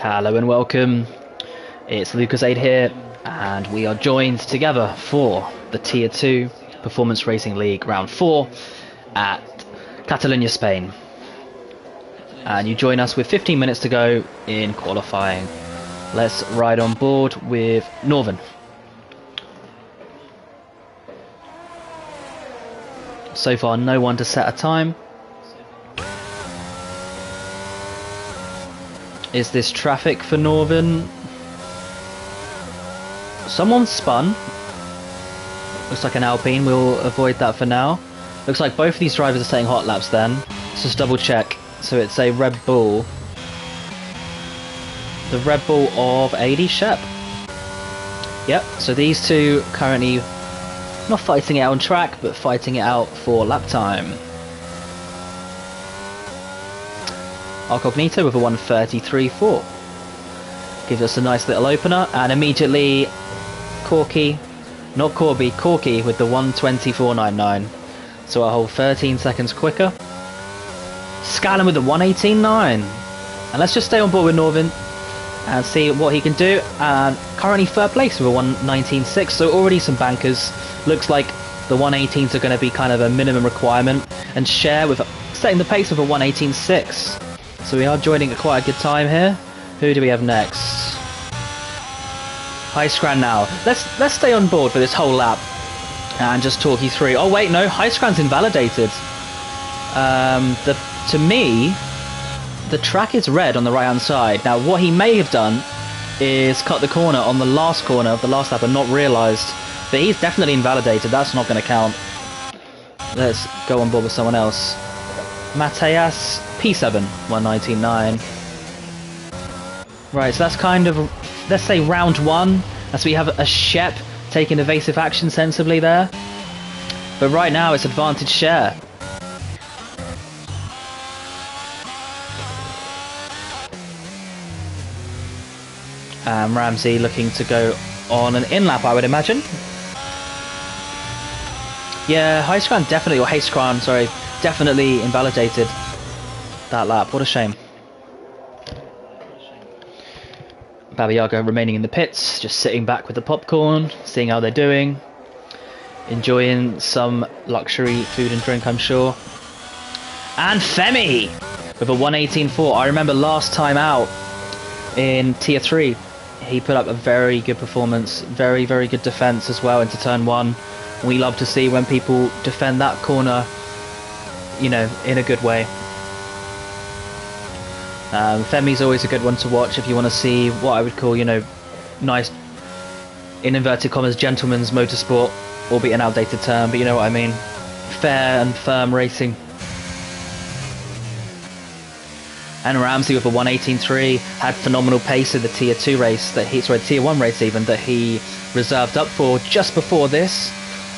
Hello and welcome. It's Lucas8 here, and we are joined together for the Tier 2 Performance Racing League Round 4 at Catalonia, Spain. And you join us with 15 minutes to go in qualifying. Let's ride on board with Northern. So far, no one to set a time. Is this traffic for Northern? Someone spun. Looks like an Alpine. We'll avoid that for now. Looks like both of these drivers are setting hot laps then. Let's just double check. So it's a Red Bull. The Red Bull of AD Shep. Yep, so these two currently not fighting it out on track, but fighting it out for lap time. Arcognito with a 1:33.4 gives us a nice little opener, and immediately Corky with the 1:24.99, so a whole 13 seconds quicker. Scallon with the 1:18.9, and let's just stay on board with Northern and see what he can do. And currently third place with a 1:19.6, so already some bankers. Looks like the 1:18s are going to be kind of a minimum requirement, and Share with setting the pace with a 1:18.6. So we are joining at quite a good time here. Who do we have next? High Scran now. Let's stay on board for this whole lap and just talk you through. Oh wait, no, High Scran's invalidated. To me, the track is red on the right hand side. Now what he may have done is cut the corner on the last corner of the last lap and not realised. But he's definitely invalidated. That's not going to count. Let's go on board with someone else. Mateas P7 1:19.9. Right, so that's kind of, let's say, round one, as we have a Shep taking evasive action sensibly there. But right now it's advantage Share. Ramsey looking to go on an in-lap, I would imagine. Yeah, High Scran definitely, or Hey Scran, sorry, definitely invalidated that lap. What a shame. Baba Yaga remaining in the pits, just sitting back with the popcorn, seeing how they're doing, enjoying some luxury food and drink, I'm sure. And Femi with a 1:18.4. I remember last time out in Tier 3, he put up a very good performance, very, very good defense as well into turn one. We love to see when people defend that corner, you know, in a good way. Femi's always a good one to watch if you want to see what I would call, you know, nice, in inverted commas, gentleman's motorsport, albeit an outdated term, but you know what I mean. Fair and firm racing. And Ramsey with a 1:18.3 had phenomenal pace in the Tier 2 race that he, sorry, Tier 1 race even, that he reserved up for just before this.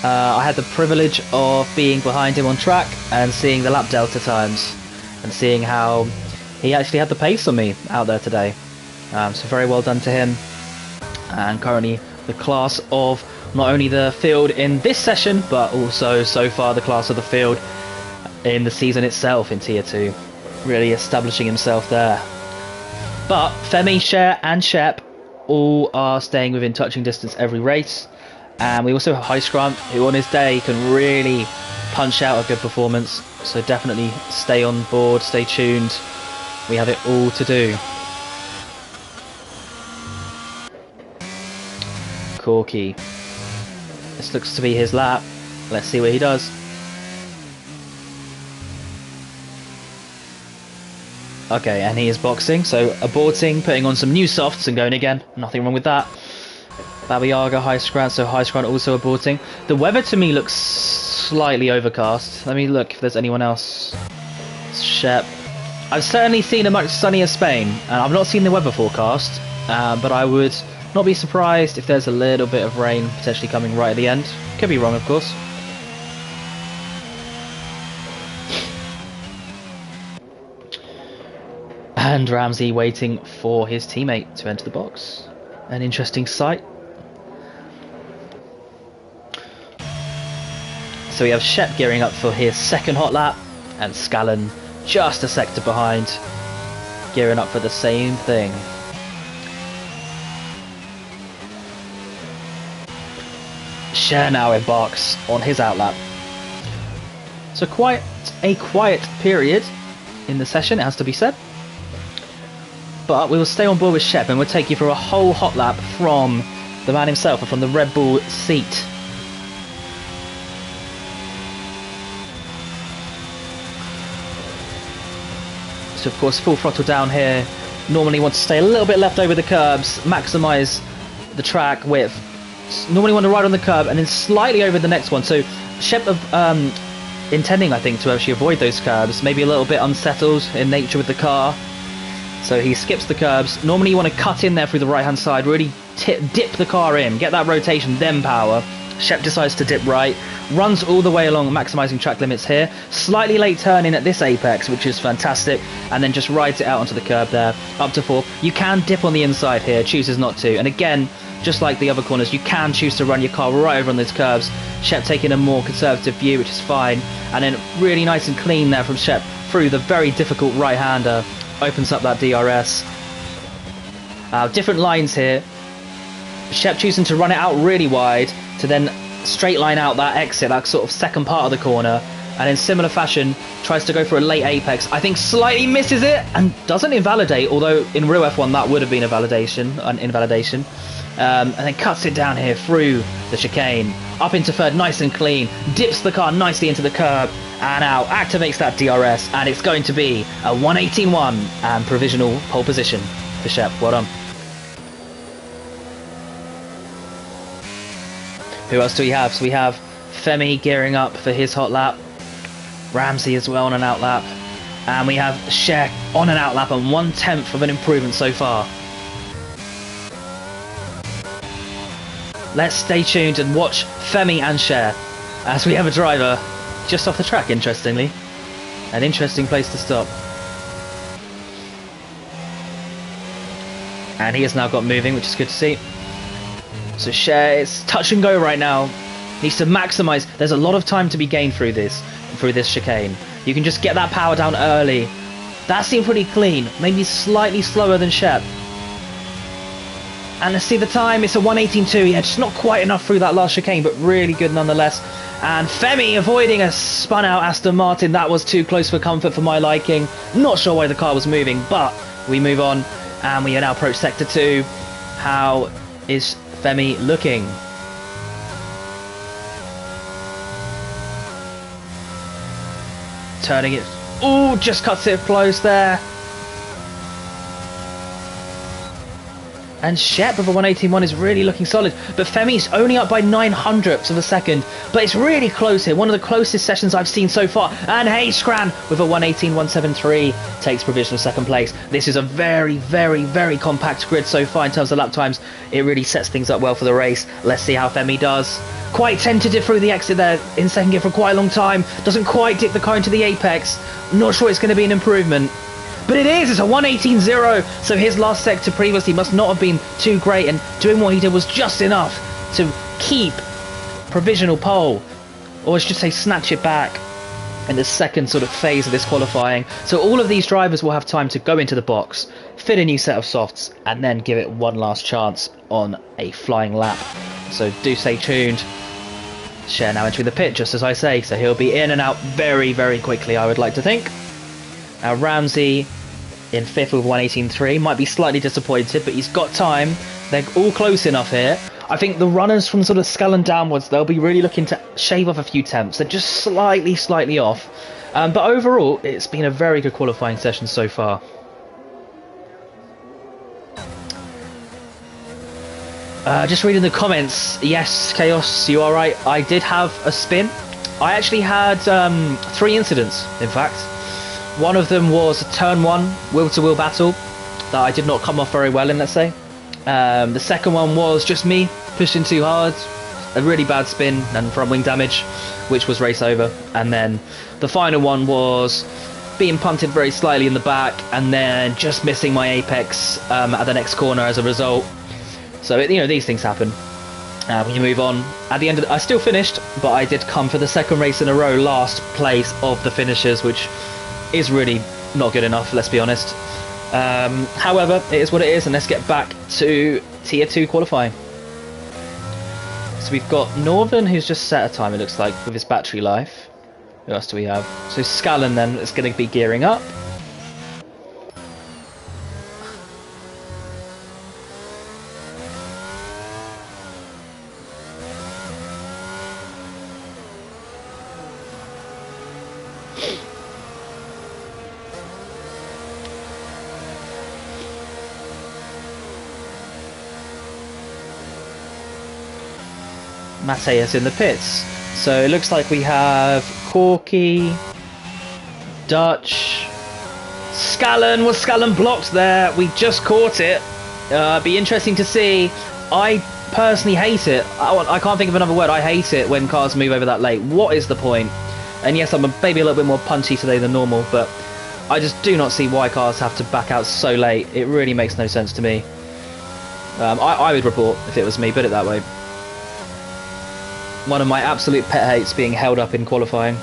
I had the privilege of being behind him on track and seeing the lap delta times and seeing how he actually had the pace on me out there today. So very well done to him. And currently the class of not only the field in this session, but also so far the class of the field in the season itself in Tier 2. Really establishing himself there. But Femi, Share and Shep all are staying within touching distance every race. And we also have High Scran, who on his day can really punch out a good performance. So definitely stay on board, stay tuned. We have it all to do. Corky. This looks to be his lap. Let's see what he does. Okay, and he is boxing, so aborting, putting on some new softs and going again. Nothing wrong with that. Baba Yaga, High Scran, so High Scran also aborting. The weather to me looks slightly overcast. Let me look if there's anyone else. Shep. I've certainly seen a much sunnier Spain, and I've not seen the weather forecast, but I would not be surprised if there's a little bit of rain potentially coming right at the end. Could be wrong, of course. And Ramsey waiting for his teammate to enter the box. An interesting sight. So we have Shep gearing up for his second hot lap, and Scallon just a sector behind, gearing up for the same thing. Share now in box on his outlap. So quite a quiet period in the session, it has to be said. But we will stay on board with Shep and we'll take you through a whole hot lap from the man himself, from the Red Bull seat. So of course full throttle down here. Normally want to stay a little bit left over the curbs, maximise the track width. Normally want to ride on the curb and then slightly over the next one. So Shep intending, I think, to actually avoid those curbs. Maybe a little bit unsettled in nature with the car. So he skips the curbs. Normally you want to cut in there through the right hand side, really dip the car in, get that rotation, then power. Shep decides to dip right, runs all the way along, maximising track limits here. Slightly late turn in at this apex, which is fantastic, and then just rides it out onto the curb there, up to 4th. You can dip on the inside here, chooses not to. And again, just like the other corners, you can choose to run your car right over on those curves. Shep taking a more conservative view, which is fine. And then really nice and clean there from Shep through the very difficult right-hander. Opens up that DRS. Different lines here. Shep choosing to run it out really wide to then straight line out that exit, that sort of second part of the corner, and in similar fashion tries to go for a late apex. I think slightly misses it and doesn't invalidate, although in real F1 that would have been an invalidation. And then cuts it down here through the chicane, up into 3rd, nice and clean, dips the car nicely into the curb and out, activates that DRS, and it's going to be a 118.1 and provisional pole position for Shep. Well done. Who else do we have? So we have Femi gearing up for his hot lap, Ramsey as well on an outlap, and we have Cher on an outlap and 1/10 of an improvement so far. Let's stay tuned and watch Femi and Cher as we have a driver just off the track, interestingly. An interesting place to stop. And he has now got moving, which is good to see. So Cher is touch and go right now. Needs to maximise. There's a lot of time to be gained through this chicane. You can just get that power down early. That seemed pretty clean. Maybe slightly slower than Shep. And let's see the time. It's a 1:18.2. Yeah, just not quite enough through that last chicane, but really good nonetheless. And Femi avoiding a spun out Aston Martin. That was too close for comfort for my liking. Not sure why the car was moving, but we move on and we now approach sector 2. How is Femi looking? Turning it. Ooh, just cuts it close there. And Shep with a 1:18.1 is really looking solid. But Femi's only up by 900ths of a second. But it's really close here. One of the closest sessions I've seen so far. And Scran with a 1:18.173 takes provisional second place. This is a very, very, very compact grid so far in terms of lap times. It really sets things up well for the race. Let's see how Femi does. Quite tentative through the exit there in second gear for quite a long time. Doesn't quite dip the car into the apex. Not sure it's going to be an improvement. But it is, it's a 1:18.0, so his last sector previously must not have been too great, and doing what he did was just enough to keep provisional pole, or I should say snatch it back in the second sort of phase of this qualifying. So all of these drivers will have time to go into the box, fit a new set of softs, and then give it one last chance on a flying lap. So do stay tuned. Cher now entering the pit, just as I say, so he'll be in and out very, very quickly, I would like to think. Now Ramsey in 5th with 1:18.3, might be slightly disappointed, but he's got time. They're all close enough here. I think the runners from sort of Scullen downwards, they'll be really looking to shave off a few tenths. They're just slightly off. But overall, it's been a very good qualifying session so far. Just reading the comments. Yes, Chaos, you are right. I did have a spin. I actually had 3 incidents, in fact. One of them was a turn 1 wheel-to-wheel battle that I did not come off very well in, let's say. The second one was just me pushing too hard, a really bad spin and front wing damage, which was race over. And then the final one was being punted very slightly in the back and then just missing my apex at the next corner as a result. So, these things happen. When you move on, at the end of I still finished, but I did come for the second race in a row last place of the finishers, which is really not good enough, let's be honest. However, it is what it is, and let's get back to Tier 2 qualifying. So we've got Northern, who's just set a time, it looks like, with his battery life. Who else do we have? So Scallon then is going to be gearing up. Mateus in the pits. So it looks like we have Corky, Dutch, Scallon. Was Scallon blocked there? We just caught it. Be interesting to see. I personally hate it. I can't think of another word. I hate it when cars move over that late. What is the point? And yes, I'm maybe a little bit more punchy today than normal, but I just do not see why cars have to back out so late. It really makes no sense to me. I would report if it was me, put it that way. One of my absolute pet hates being held up in qualifying.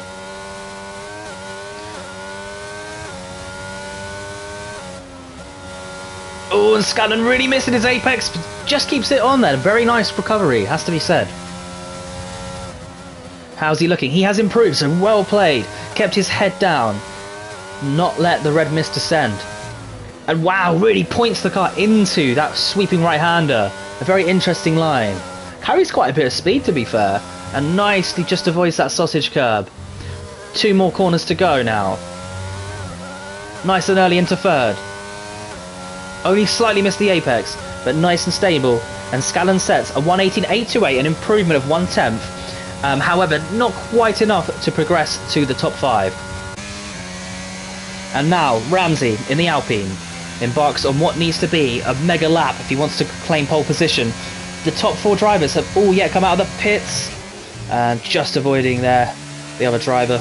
Oh, and Scallon really missing his apex, but just keeps it on there. Very nice recovery, has to be said. How's he looking? He has improved, so well played. Kept his head down. Not let the red mist descend. And wow, really points the car into that sweeping right-hander. A very interesting line. Carries quite a bit of speed, to be fair, and nicely just avoids that sausage curb. 2 more corners to go now. Nice and early into third. Only slightly missed the apex, but nice and stable. And Scallon sets a 118.828, an improvement of 1/10. However, not quite enough to progress to the top 5. And now, Ramsey in the Alpine embarks on what needs to be a mega lap if he wants to claim pole position. The top 4 drivers have all yet come out of the pits, and just avoiding there the other driver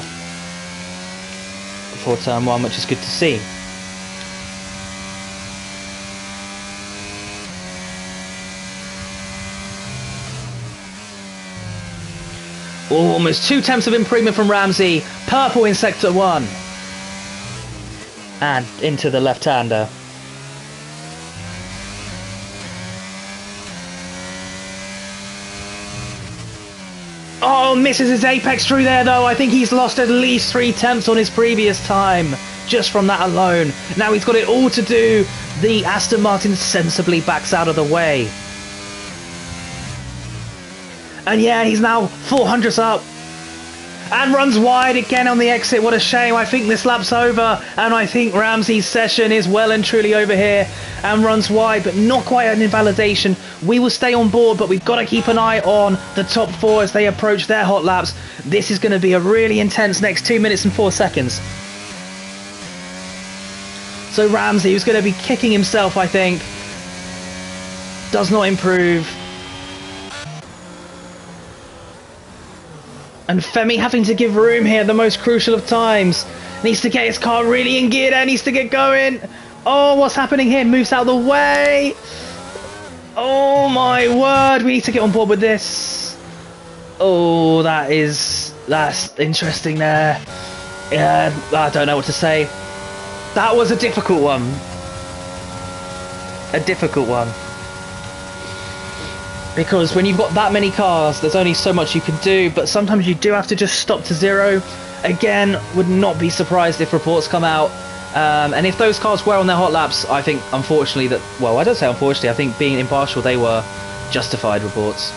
before turn 1, which is good to see. Almost 2 tenths of improvement from Ramsey. Purple in sector 1. And into the left-hander. Oh, misses his apex through there though. I think he's lost at least 3 tenths on his previous time, just from that alone. Now he's got it all to do. The Aston Martin sensibly backs out of the way. And yeah, he's now 400ths up. And runs wide again on the exit. What a shame. I think this lap's over. And I think Ramsey's session is well and truly over here. And runs wide, but not quite an invalidation. We will stay on board, but we've got to keep an eye on the top 4 as they approach their hot laps. This is going to be a really intense next 2 minutes and 4 seconds. So Ramsey, who's going to be kicking himself, I think, does not improve. And Femi having to give room here at the most crucial of times. Needs to get his car really in gear there, needs to get going. Oh, what's happening here? Moves out of the way. Oh my word, we need to get on board with this. Oh, that's interesting there. Yeah, I don't know what to say. That was a difficult one. A difficult one. Because when you've got that many cars, there's only so much you can do, but sometimes you do have to just stop to zero. Again, would not be surprised if reports come out. And if those cars were on their hot laps, I think, unfortunately, that... Well, I don't say unfortunately, I think being impartial, they were justified reports.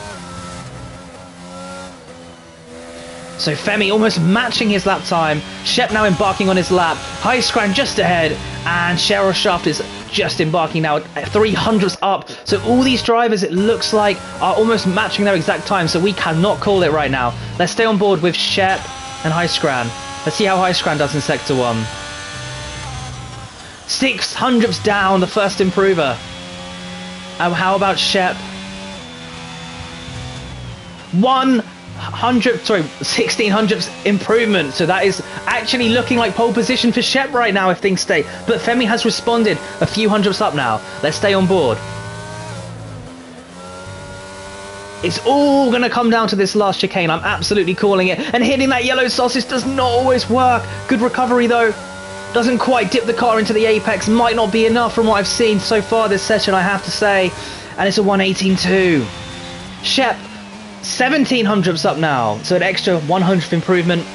So Femi almost matching his lap time. Shep now embarking on his lap. High Scran just ahead. And Cheryl Shaft is just embarking now at 300ths up. So all these drivers, it looks like, are almost matching their exact time. So we cannot call it right now. Let's stay on board with Shep and High Scran. Let's see how High Scran does in Sector 1. 600ths down, the first improver. How about Shep? 1600ths improvement. So that is actually looking like pole position for Shep right now if things stay. But Femi has responded a few hundredths up now. Let's stay on board. It's all going to come down to this last chicane. I'm absolutely calling it. And hitting that yellow sausage does not always work. Good recovery though. Doesn't quite dip the car into the apex. Might not be enough from what I've seen so far this session, I have to say. And it's a 118.2. Shep 17 hundredths up now, so an extra 100th improvement.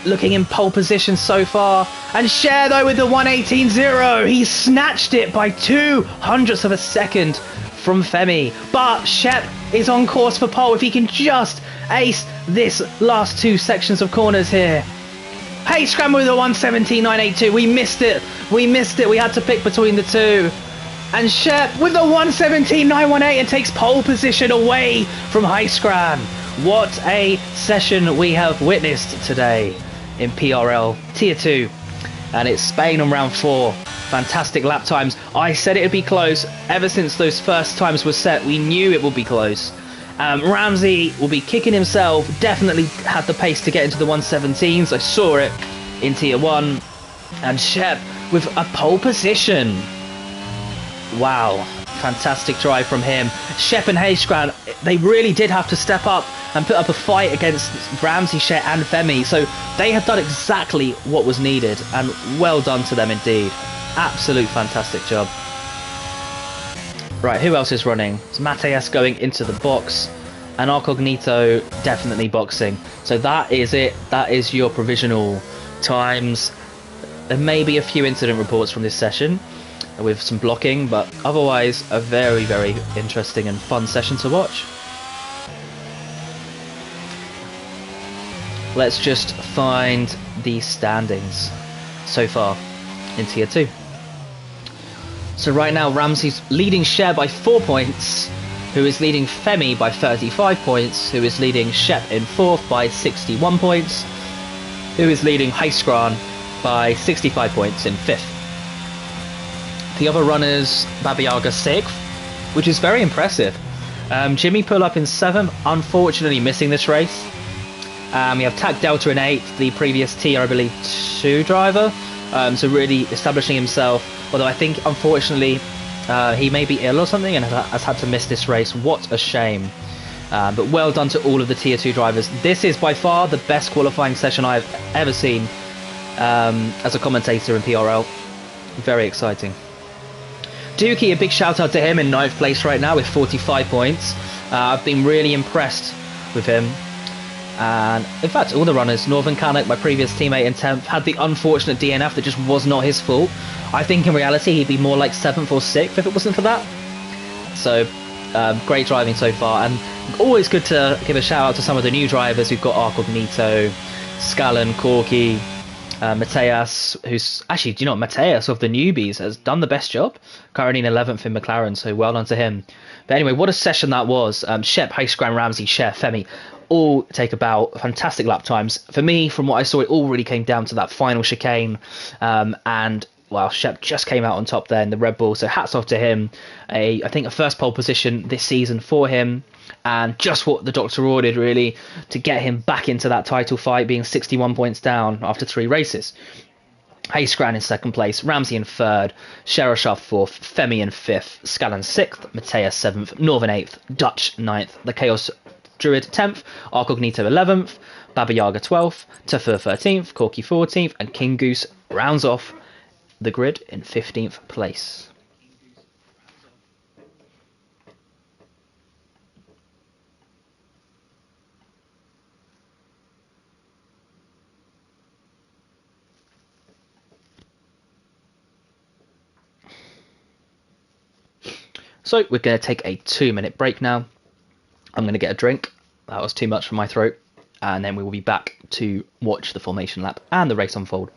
Looking in pole position so far, and Cher though with the 1:18.0, he snatched it by 200ths of a second from Femi. But Shep is on course for pole if he can just ace this last two sections of corners here. Hey, scramble with the 1:17.982. We missed it. We had to pick between the two. And Shep with the 1:17.918 and takes pole position away from High Scram. What a session we have witnessed today in PRL Tier 2. And it's Spain on round 4. Fantastic lap times. I said it would be close. Ever since those first times were set, we knew it would be close. Ramsey will be kicking himself. Definitely had the pace to get into the 1:17s. I saw it in Tier 1. And Shep with a pole position. Wow, fantastic drive from him. Shep and Hayskran, they really did have to step up and put up a fight against Ramsey, Cher and Femi. So they have done exactly what was needed, and well done to them indeed. Absolute fantastic job. Right, who else is running? It's Mateus going into the box, and Arcognito definitely boxing. So that is it. That is your provisional times. There may be a few incident reports from this session with some blocking, but otherwise a very, very interesting and fun session to watch. Let's just find the standings so far in Tier 2. So right now Ramsey's leading Cher by 4 points, who is leading Femi by 35 points, who is leading Shep in 4th by 61 points, who is leading Heiskran by 65 points in 5th. The other runners, Babiaga 6th, which is very impressive. Jimmy pull up in 7th, unfortunately missing this race. We have Tak Delta in 8th, the previous tier, I believe, 2 driver. So really establishing himself, although I think unfortunately he may be ill or something and has had to miss this race. What a shame. But well done to all of the tier 2 drivers. This is by far the best qualifying session I've ever seen as a commentator in PRL. Very exciting. Dookie, a big shout out to him in 9th place right now with 45 points. I've been really impressed with him. And in fact, all the runners, Northern Canuck, my previous teammate in 10th, had the unfortunate DNF that just was not his fault. I think in reality he'd be more like 7th or 6th if it wasn't for that. So, great driving so far. And always good to give a shout out to some of the new drivers. We've got Arcognito, Scallon, Corky, Mateus, who's actually, do you know what, Mateus of the newbies has done the best job, currently in 11th in McLaren, so well done to him. But anyway, what a session that was. Shep, Heiskran, Ramsey, Cher, Femi all take about fantastic lap times. For me, from what I saw, it all really came down to that final chicane, and well, Shep just came out on top there in the Red Bull, so hats off to him. I think a first pole position this season for him, and just what the doctor ordered really to get him back into that title fight, being 61 points down after 3 races. Hayskran in 2nd place, Ramsey in 3rd, Sherashaf 4th, Femi in 5th, Scallon 6th, Mateus 7th, Northern 8th, Dutch 9th, the Chaos Druid 10th, Arcognito 11th, Baba Yaga 12th, Tafur 13th, Corky 14th, and King Goose rounds off the grid in 15th place. So we're going to take a 2-minute break now. I'm going to get a drink. That was too much for my throat. And then we will be back to watch the formation lap and the race unfold.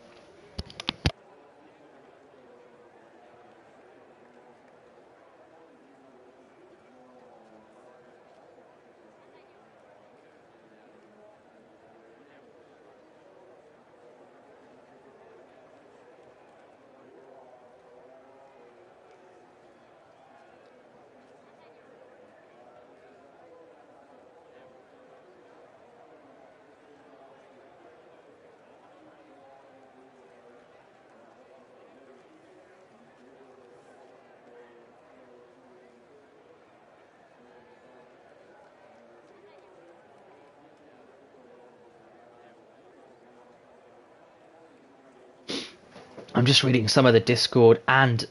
I'm just reading some of the Discord and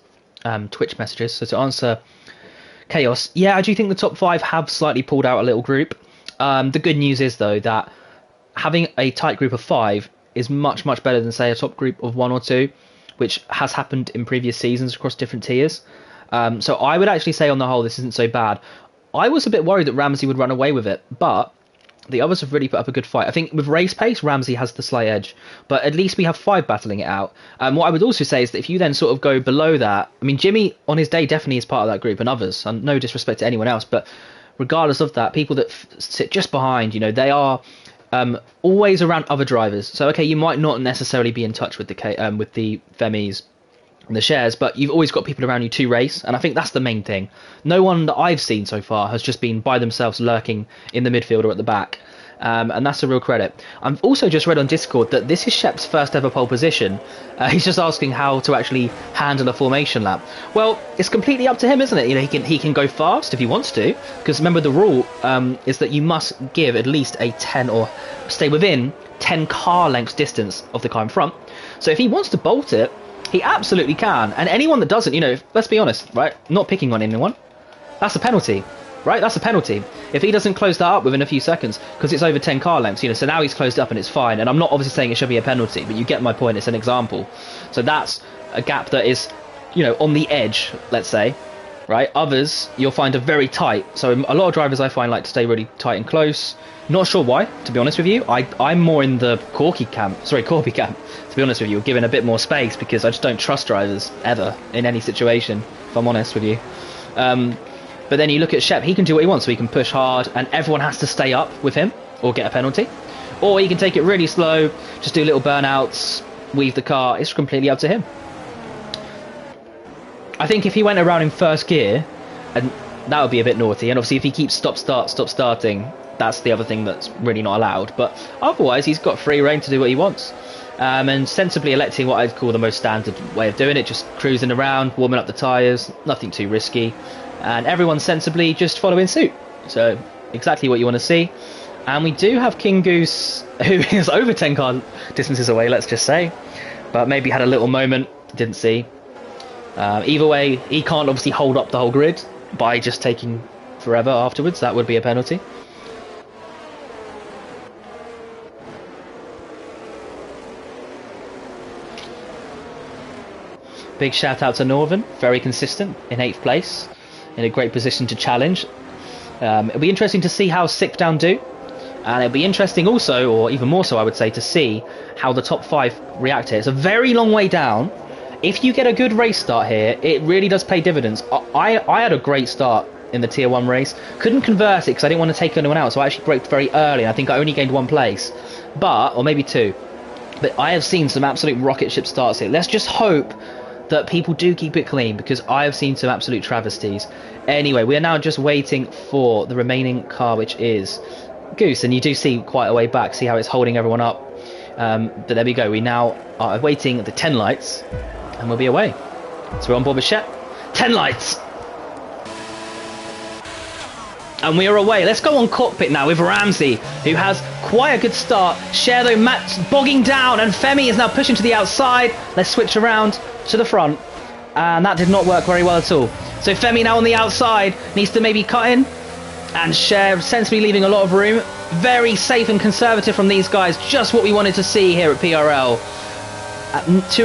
Twitch messages. So to answer Chaos, yeah, I do think the top 5 have slightly pulled out a little group. The good news is, though, that having a tight group of 5 is much, much better than, say, a top group of 1 or 2, which has happened in previous seasons across different tiers. So I would actually say, on the whole, this isn't so bad. I was a bit worried that Ramsey would run away with it, but the others have really put up a good fight. I think with race pace, Ramsey has the slight edge, but at least we have 5 battling it out. What I would also say is that if you then sort of go below that, I mean, Jimmy on his day definitely is part of that group, and others, and no disrespect to anyone else, but regardless of that, people that sit just behind, you know, they are always around other drivers. So okay, you might not necessarily be in touch with the Femis and the shares, but you've always got people around you to race, and I think that's the main thing. No one that I've seen so far has just been by themselves lurking in the midfield or at the back, and that's a real credit. I've also just read on Discord that this is Shep's first ever pole position. He's just asking how to actually handle a formation lap. Well, it's completely up to him, isn't it? You know, he can go fast if he wants to, because remember the rule is that you must give at least a 10 or stay within 10 car lengths distance of the car in front. So if he wants to bolt it, he absolutely can, and anyone that doesn't, you know, let's be honest, right? Not picking on anyone. That's a penalty, right? That's a penalty. If he doesn't close that up within a few seconds, because it's over 10 car lengths, you know, so now he's closed up and it's fine. And I'm not obviously saying it should be a penalty, but you get my point. It's an example. So that's a gap that is, you know, on the edge, let's say, right? Others, you'll find are very tight. So a lot of drivers I find like to stay really tight and close. Not sure why, to be honest with you. I'm more in the Corby camp, to be honest with you, giving a bit more space, because I just don't trust drivers, ever, in any situation, if I'm honest with you. But then you look at Shep, he can do what he wants, so he can push hard, and everyone has to stay up with him, or get a penalty. Or he can take it really slow, just do little burnouts, weave the car. It's completely up to him. I think if he went around in first gear, and that would be a bit naughty, and obviously if he keeps stop starting, that's the other thing that's really not allowed. But otherwise, he's got free reign to do what he wants. And sensibly electing what I'd call the most standard way of doing it, just cruising around, warming up the tyres, nothing too risky. And everyone sensibly just following suit. So exactly what you want to see. And we do have King Goose, who is over 10 car distances away, let's just say. But maybe had a little moment, didn't see. Either way, he can't obviously hold up the whole grid by just taking forever afterwards. That would be a penalty. Big shout out to Northern, very consistent in 8th place, in a great position to challenge. It'll be interesting to see how Sickdown do, and it'll be interesting also, or even more so I would say, to see how the top 5 react here. It's a very long way down. If you get a good race start here, it really does pay dividends. I had a great start in the tier 1 race, couldn't convert it because I didn't want to take anyone out, so I actually braked very early, and I think I only gained 1 place, or maybe 2. But I have seen some absolute rocket ship starts here. Let's just hope that people do keep it clean, because I have seen some absolute travesties. Anyway, we are now just waiting for the remaining car, which is Goose, and you do see quite a way back, see how it's holding everyone up. But there we go, we now are awaiting the 10 lights, and we'll be away. So we're on board with Shep. 10 lights! And we are away. Let's go on cockpit now with Ramsey, who has quite a good start. Cher, though, Matt's bogging down, and Femi is now pushing to the outside. Let's switch around to the front, and that did not work very well at all. So Femi now on the outside, needs to maybe cut in, and Cher sensibly leaving a lot of room. Very safe and conservative from these guys, just what we wanted to see here at PRL.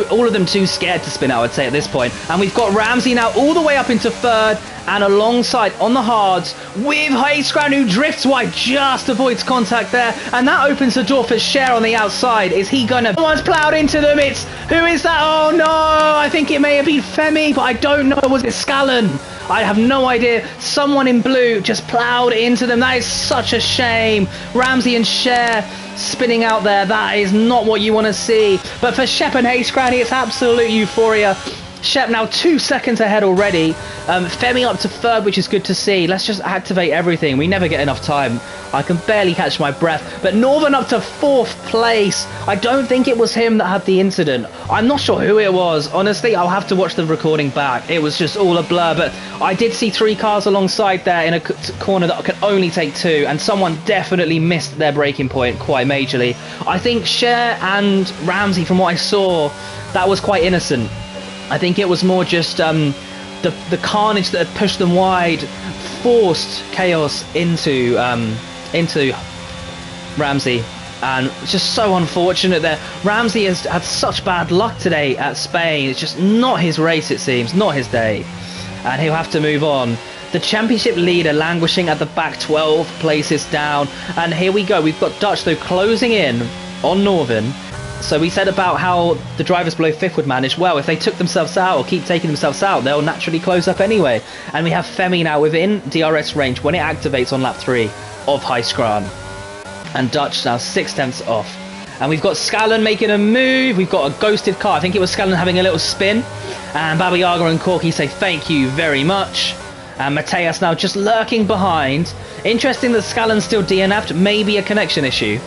All of them too scared to spin out, I would say, at this point. And we've got Ramsey now all the way up into 3rd, and alongside on the hards with Hayescrown, who drifts wide, just avoids contact there, and that opens the door for Cher on the outside. Is he gonna... Someone's ploughed into them. It's... Who is that? Oh no, I think it may have been Femi, but I don't know. Was it Scallon? I have no idea. Someone in blue just ploughed into them. That is such a shame. Ramsey and Cher spinning out there. That is not what you want to see. But for Shep and Hayescrown, it's absolute euphoria. Shep now 2 seconds ahead already. Femi up to 3rd, which is good to see. Let's just activate everything. We never get enough time. I can barely catch my breath. But Northern up to 4th place. I don't think it was him that had the incident. I'm not sure who it was. Honestly, I'll have to watch the recording back. It was just all a blur. But I did see 3 cars alongside there in a corner that could only take 2. And someone definitely missed their braking point quite majorly. I think Cher and Ramsey, from what I saw, that was quite innocent. I think it was more just the carnage that had pushed them wide, forced chaos into into Ramsey. And it's just so unfortunate there. Ramsey has had such bad luck today at Spain. It's just not his race, it seems, not his day. And he'll have to move on. The championship leader languishing at the back, 12 places down. And here we go. We've got Dutch, though, closing in on Northern. So we said about how the drivers below 5th would manage. Well, if they took themselves out or keep taking themselves out, they'll naturally close up anyway. And we have Femi now within DRS range when it activates on lap 3 of High Scran. And Dutch now 6/10 off. And we've got Scallon making a move. We've got a ghosted car. I think it was Scallon having a little spin. And Baba Yaga and Corky say thank you very much. And Mateus now just lurking behind. Interesting that Scallon's still DNF'd. Maybe a connection issue.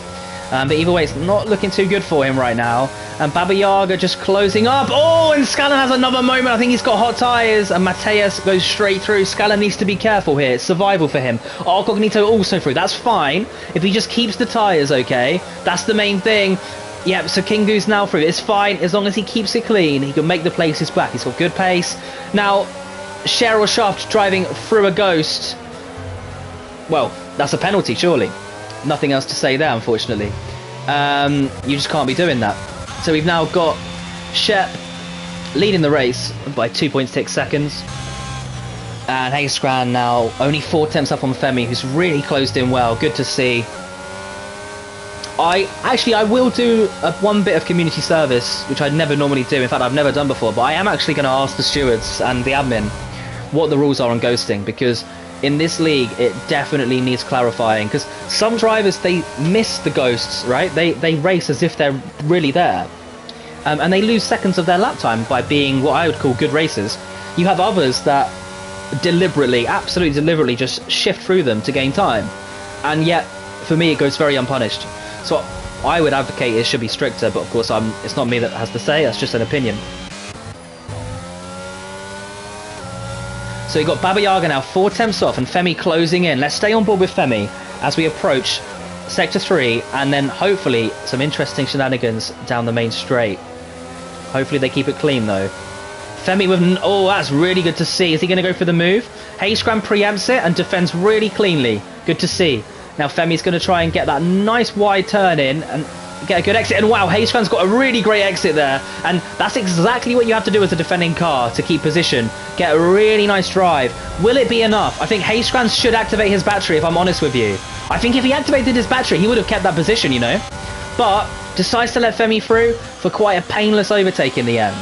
But either way, it's not looking too good for him right now. And Baba Yaga just closing up. Oh, and Scallon has another moment. I think he's got hot tyres. And Mateus goes straight through. Scallon needs to be careful here. It's survival for him. Oh, Cognito also through. That's fine. If he just keeps the tyres, okay? That's the main thing. Yep, so Kingu's now through. It's fine. As long as he keeps it clean, he can make the places back. He's got good pace. Now, Cheryl Shaft driving through a ghost. Well, that's a penalty, surely. Nothing else to say there, unfortunately. You just can't be doing that. So we've now got Shep leading the race by 2.6 seconds. And Hayscran now only 4/10 up on Femi, who's really closed in well. Good to see. I will do one bit of community service, which I'd never normally do. In fact, I've never done before. But I am actually going to ask the stewards and the admin what the rules are on ghosting, because in this league it definitely needs clarifying, because some drivers, they miss the ghosts, right? They race as if they're really there, and they lose seconds of their lap time by being what I would call good racers. You have others that deliberately, absolutely deliberately, just shift through them to gain time, and yet for me it goes very unpunished. So I would advocate it should be stricter, but of course it's not me that has to say, that's just an opinion. So you've got Baba Yaga now 4/10 off and Femi closing in. Let's stay on board with Femi as we approach Sector 3, and then hopefully some interesting shenanigans down the main straight. Hopefully they keep it clean though. Femi with... Oh, that's really good to see. Is he going to go for the move? Hayscran preempts it and defends really cleanly. Good to see. Now Femi's going to try and get that nice wide turn in and get a good exit. And wow, Hayscran's got a really great exit there. And that's exactly what you have to do as a defending car to keep position. Get a really nice drive. Will it be enough? I think Hayscran should activate his battery, if I'm honest with you. I think if he activated his battery, he would have kept that position, you know. But decides to let Femi through for quite a painless overtake in the end.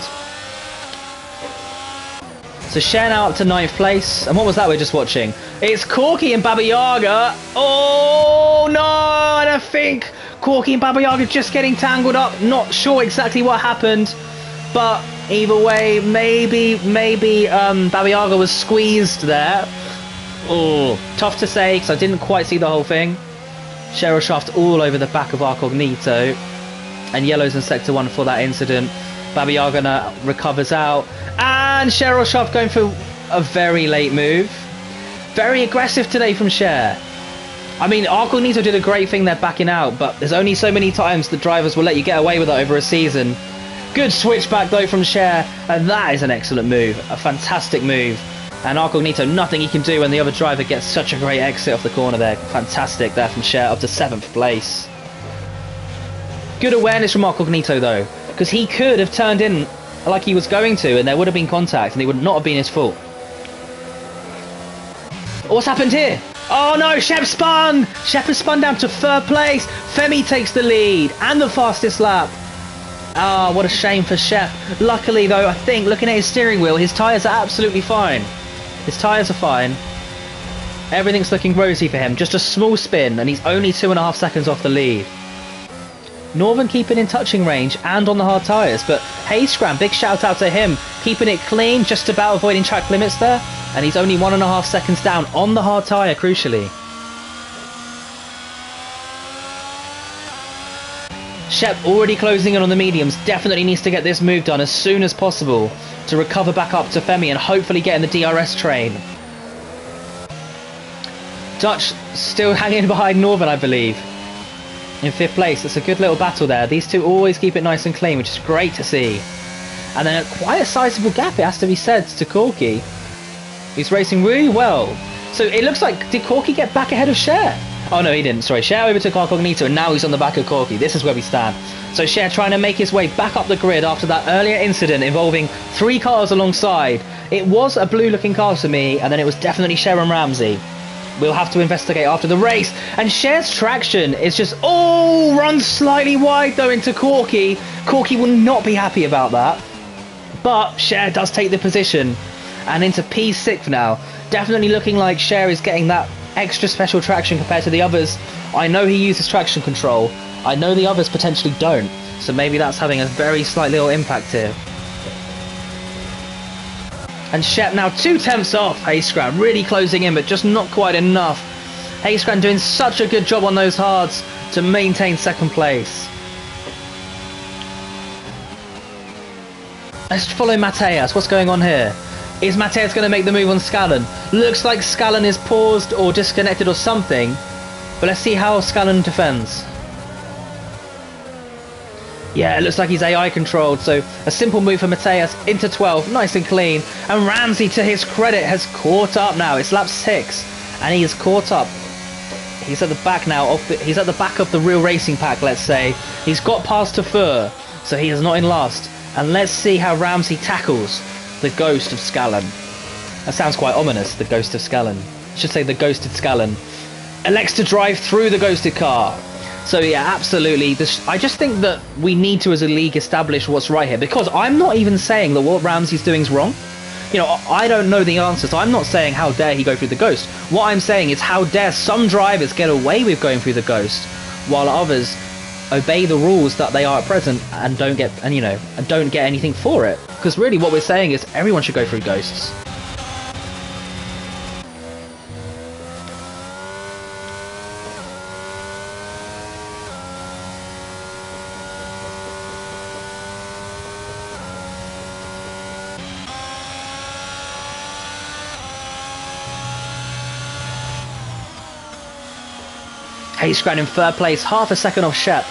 So Cher now up to 9th place. And what was that we're just watching? It's Corky and Baba Yaga. Oh no, and I think Corky and Baba Yaga just getting tangled up. Not sure exactly what happened, but either way, maybe Baba Yaga was squeezed there. Oh, tough to say because I didn't quite see the whole thing. Cheryl Shaft all over the back of our Cognito, and yellows in Sector 1 for that incident. Baba Yaga now recovers out, and Cheryl Shaft going for a very late move. Very aggressive today from Cher. I mean, Arcognito did a great thing there backing out, but there's only so many times the drivers will let you get away with it over a season. Good switchback though from Cher, and that is an excellent move, a fantastic move. And Arcognito, nothing he can do when the other driver gets such a great exit off the corner there. Fantastic there from Cher, up to 7th place. Good awareness from Arcognito though, because he could have turned in like he was going to, and there would have been contact, and it would not have been his fault. What's happened here? Oh no, Shep spun! Shep has spun down to 3rd place. Femi takes the lead and the fastest lap. Ah, what a shame for Shep. Luckily though, I think, looking at his steering wheel, his tyres are absolutely fine. His tyres are fine. Everything's looking rosy for him. Just a small spin, and he's only 2.5 seconds off the lead. Northern keeping in touching range and on the hard tyres, but Hayscran, big shout out to him, keeping it clean, just about avoiding track limits there, and he's only 1.5 seconds down on the hard tyre, crucially. Shep already closing in on the mediums, definitely needs to get this move done as soon as possible to recover back up to Femi and hopefully get in the DRS train. Dutch still hanging behind Northern, I believe, in 5th place. It's a good little battle there. These two always keep it nice and clean, which is great to see. And then quite a sizable gap, it has to be said, to Corky. He's racing really well. So it looks like, did Corky get back ahead of Cher? Oh no, he didn't. Sorry, Cher overtook Incognito, and now he's on the back of Corky. This is where we stand. So Cher trying to make his way back up the grid after that earlier incident involving 3 cars alongside. It was a blue-looking car to me, and then it was definitely Cher and Ramsey. We'll have to investigate after the race. And Cher's traction is just, oh, runs slightly wide though into Corky. Corky will not be happy about that. But Cher does take the position, and into P6 now. Definitely looking like Cher is getting that extra special traction compared to the others. I know he uses traction control. I know the others potentially don't. So maybe that's having a very slight little impact here. And Shep now 2/10 off Hayescran, really closing in, but just not quite enough. Hayescran doing such a good job on those hards to maintain second place. Let's follow Mateus. What's going on here? Is Mateus going to make the move on Scallon? Looks like Scallon is paused or disconnected or something, but let's see how Scallon defends. Yeah, it looks like he's AI controlled, so a simple move for Mateus into 12, nice and clean. And Ramsey, to his credit, has caught up now. It's lap 6, and he is caught up. He's at the back now. He's at the back of the real racing pack, let's say. He's got past Tafur, so he is not in last. And let's see how Ramsey tackles the ghost of Scallon. That sounds quite ominous, the ghost of Scallon. I should say the ghosted Scallon. Elects to drive through the ghosted car. So yeah, absolutely. I just think that we need to, as a league, establish what's right here. Because I'm not even saying that what Ramsey's doing is wrong. You know, I don't know the answers. I'm not saying how dare he go through the ghost. What I'm saying is how dare some drivers get away with going through the ghost, while others obey the rules that they are at present and don't get anything for it. Because really, what we're saying is everyone should go through ghosts. Hayescran in third place, half a second off Shep.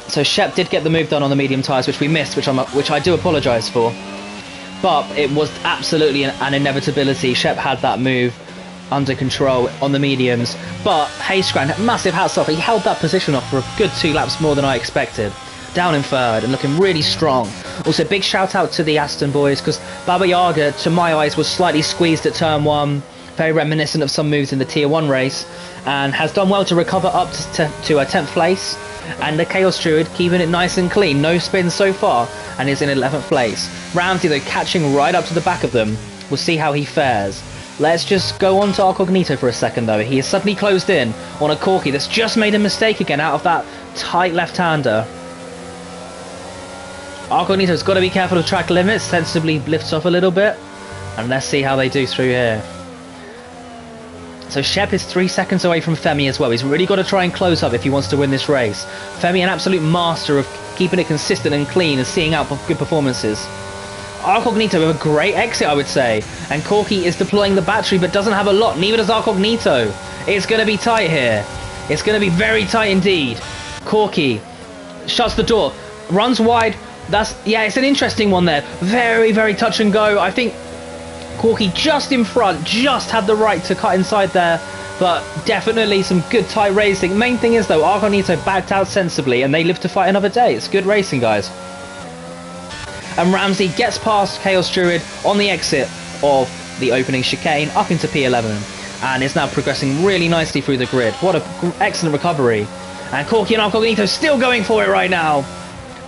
So Shep did get the move done on the medium tyres, which we missed, which I do apologise for. But it was absolutely an inevitability. Shep had that move under control on the mediums. But Hayescran, massive hats off. He held that position off for a good 2 laps more than I expected. Down in third and looking really strong. Also, big shout out to the Aston boys, because Baba Yaga, to my eyes, was slightly squeezed at turn 1. Very reminiscent of some moves in the Tier 1 race, and has done well to recover up to a 10th place. And the Chaos Druid keeping it nice and clean, no spins so far, and is in 11th place. Ramsey though catching right up to the back of them. We'll see how he fares. Let's just go on to Incognito for a second though. He is suddenly closed in on a Corky that's just made a mistake again out of that tight left-hander. Incognito's got to be careful of track limits, sensibly lifts off a little bit, and let's see how they do through here. So Shep is 3 seconds away from Femi as well. He's really got to try and close up if he wants to win this race. Femi, an absolute master of keeping it consistent and clean and seeing out good performances. Incognito with a great exit, I would say. And Corky is deploying the battery but doesn't have a lot. Neither does Incognito. It's going to be tight here. It's going to be very tight indeed. Corky shuts the door. Runs wide. Yeah, it's an interesting one there. Very, very touch and go. I think Corky just in front, just had the right to cut inside there, but definitely some good tight racing. Main thing is though, Incognito backed out sensibly and they live to fight another day. It's good racing, guys. And Ramsey gets past Chaos Druid on the exit of the opening chicane up into P11 and is now progressing really nicely through the grid. What an excellent recovery. And Corky and Incognito still going for it right now.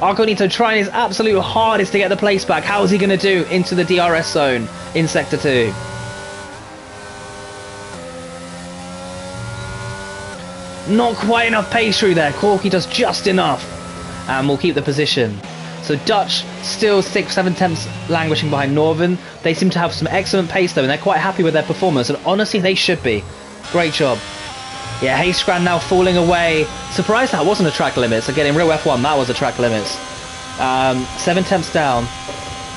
Incognito trying his absolute hardest to get the place back. How is he going to do into the DRS zone in Sector 2? Not quite enough pace through there. Corky does just enough and will keep the position. So Dutch still 6-7 tenths languishing behind Northern. They seem to have some excellent pace though, and they're quite happy with their performance, and honestly they should be. Great job. Yeah, Hayescran now falling away. Surprised that wasn't a track limit. So getting real F1, that was a track limits. 7 tenths down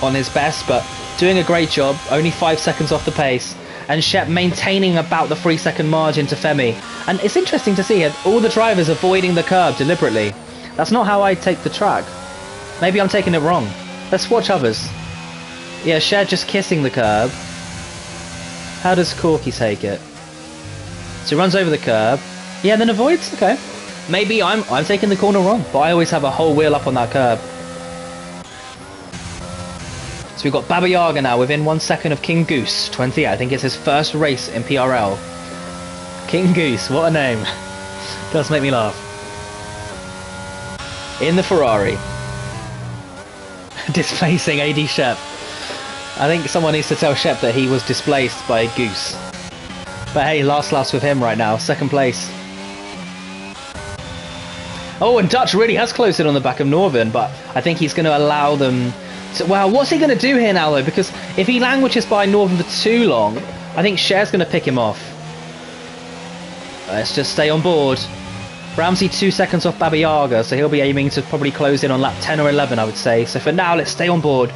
on his best, but doing a great job. Only 5 seconds off the pace. And Shep maintaining about the 3-second margin to Femi. And it's interesting to see all the drivers avoiding the curb deliberately. That's not how I take the track. Maybe I'm taking it wrong. Let's watch others. Yeah, Shep just kissing the curb. How does Corky take it? So he runs over the curb. Yeah, then avoids? Okay. Maybe I'm taking the corner wrong, but I always have a whole wheel up on that curb. So we've got Baba Yaga now within 1 second of King Goose, 20. I think it's his first race in PRL. King Goose, what a name. Does make me laugh. In the Ferrari. Displacing AD Shep. I think someone needs to tell Shep that he was displaced by a goose. But hey, last laps with him right now, second place. Oh, and Dutch really has closed in on the back of Northern, but I think he's going to allow them to... Well, what's he going to do here now, though? Because if he languishes by Northern for too long, I think Cher's going to pick him off. Let's just stay on board. Ramsey 2 seconds off Baba Yaga, so he'll be aiming to probably close in on lap 10 or 11, I would say. So for now, let's stay on board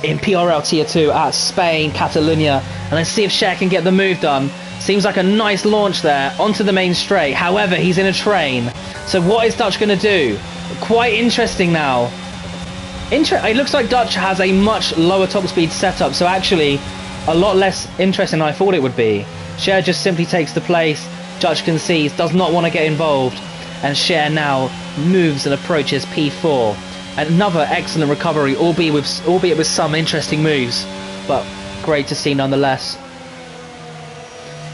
in PRL Tier 2 at Spain, Catalonia, and let's see if Cher can get the move done. Seems like a nice launch there onto the main straight. However, he's in a train. So what is Dutch going to do? Quite interesting now. It looks like Dutch has a much lower top speed setup, so actually a lot less interesting than I thought it would be. Cher just simply takes the place. Dutch concedes, does not want to get involved, and Cher now moves and approaches P4. Another excellent recovery, albeit with some interesting moves, but great to see nonetheless.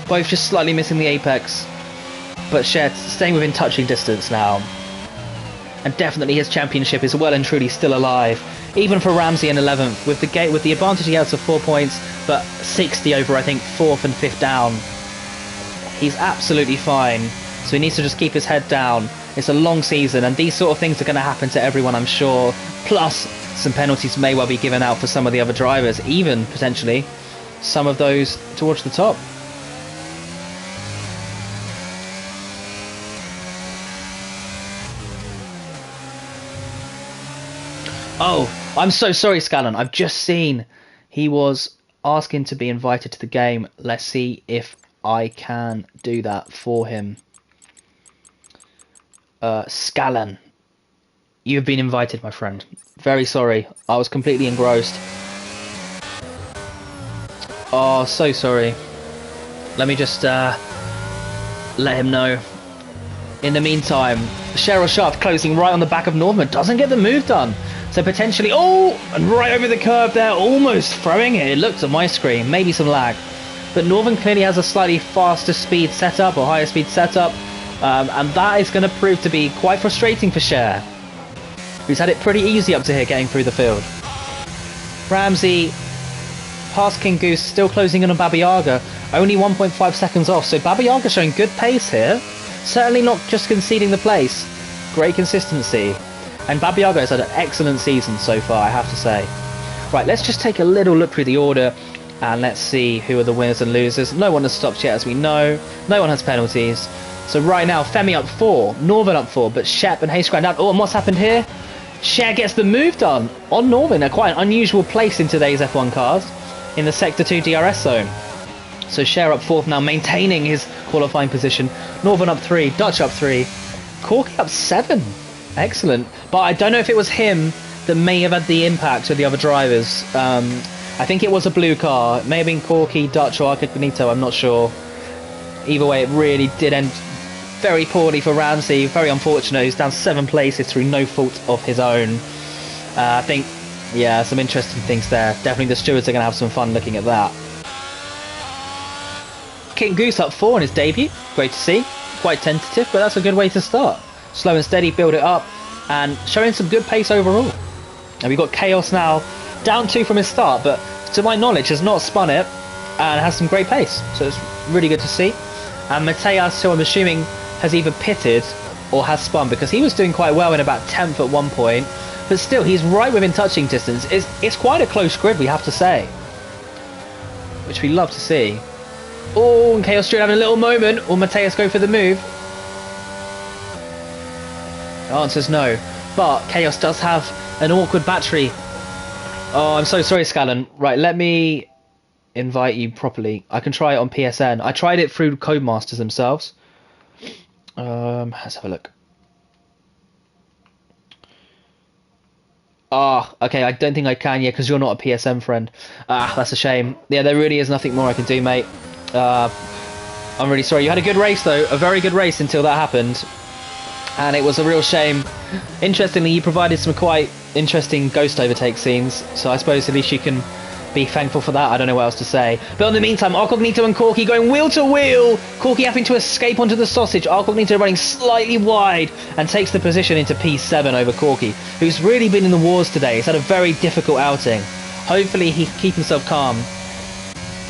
Both just slightly missing the apex, but Cher staying within touching distance now. And definitely his championship is well and truly still alive, even for Ramsey in 11th, with the advantage he has of 4 points, but 60 over I think 4th and 5th down. He's absolutely fine, so he needs to just keep his head down. It's a long season, and these sort of things are going to happen to everyone, I'm sure. Plus, some penalties may well be given out for some of the other drivers, even, potentially, some of those towards the top. Oh, I'm so sorry, Scallon. I've just seen he was asking to be invited to the game. Let's see if I can do that for him. Scallon, you've been invited, my friend. Very sorry. I was completely engrossed. Oh, so sorry. Let me just let him know. In the meantime, Cheryl Shaft closing right on the back of Northman. Doesn't get the move done. So potentially... Oh! And right over the curb there. Almost throwing it. It looks on my screen. Maybe some lag. But Northern clearly has a slightly faster speed setup or higher speed setup. And that is going to prove to be quite frustrating for Cher, who's had it pretty easy up to here getting through the field. Ramsey, past King Goose, still closing in on Baba Yaga, only 1.5 seconds off, so Baba Yaga showing good pace here, certainly not just conceding the place, great consistency, and Baba Yaga has had an excellent season so far, I have to say. Right, let's just take a little look through the order, and let's see who are the winners and losers. No one has stopped yet, as we know, no one has penalties. So right now, Femi up 4, Northern up 4, but Shep and Hayescrown down. Oh, and what's happened here? Cher gets the move done on Northern, a quite an unusual place in today's F1 cars, in the Sector 2 DRS zone. So Cher up 4th now, maintaining his qualifying position. Northern up 3, Dutch up 3, Corky up 7. Excellent. But I don't know if it was him that may have had the impact of the other drivers. I think it was a blue car. It may have been Corky, Dutch or Arcognito, I'm not sure. Either way, it really did end very poorly for Ramsey. Very unfortunate. He's down 7 places through no fault of his own. I think, yeah, some interesting things there. Definitely the stewards are going to have some fun looking at that. King Goose up 4 in his debut. Great to see. Quite tentative, but that's a good way to start. Slow and steady, build it up, and showing some good pace overall. And we've got Chaos now, down 2 from his start, but to my knowledge has not spun it, and has some great pace. So it's really good to see. And Mateus, who I'm assuming has either pitted or has spun, because he was doing quite well in about 10th at one point, but still he's right within touching distance. It's quite a close grid, we have to say, which we love to see. Oh, and Chaos Stewart having a little moment. Will Mateus go for the move? The answer's no, but Chaos does have an awkward battery. Oh, I'm so sorry, Scallon. Right, let me invite you properly. I can try it on PSN. I tried it through Codemasters themselves. Let's have a look. Ah, okay, I don't think I can yet because you're not a PSN friend. Ah, that's a shame. Yeah, there really is nothing more I can do, mate. I'm really sorry. You had a good race though, a very good race until that happened. And it was a real shame. Interestingly, you provided some quite interesting ghost overtake scenes, so I suppose at least you can be thankful for that. I don't know what else to say. But in the meantime, Arcognito and Corky going wheel to wheel. Corky having to escape onto the sausage. Arcognito running slightly wide and takes the position into P7 over Corky, who's really been in the wars today. He's had a very difficult outing. Hopefully he can keep himself calm.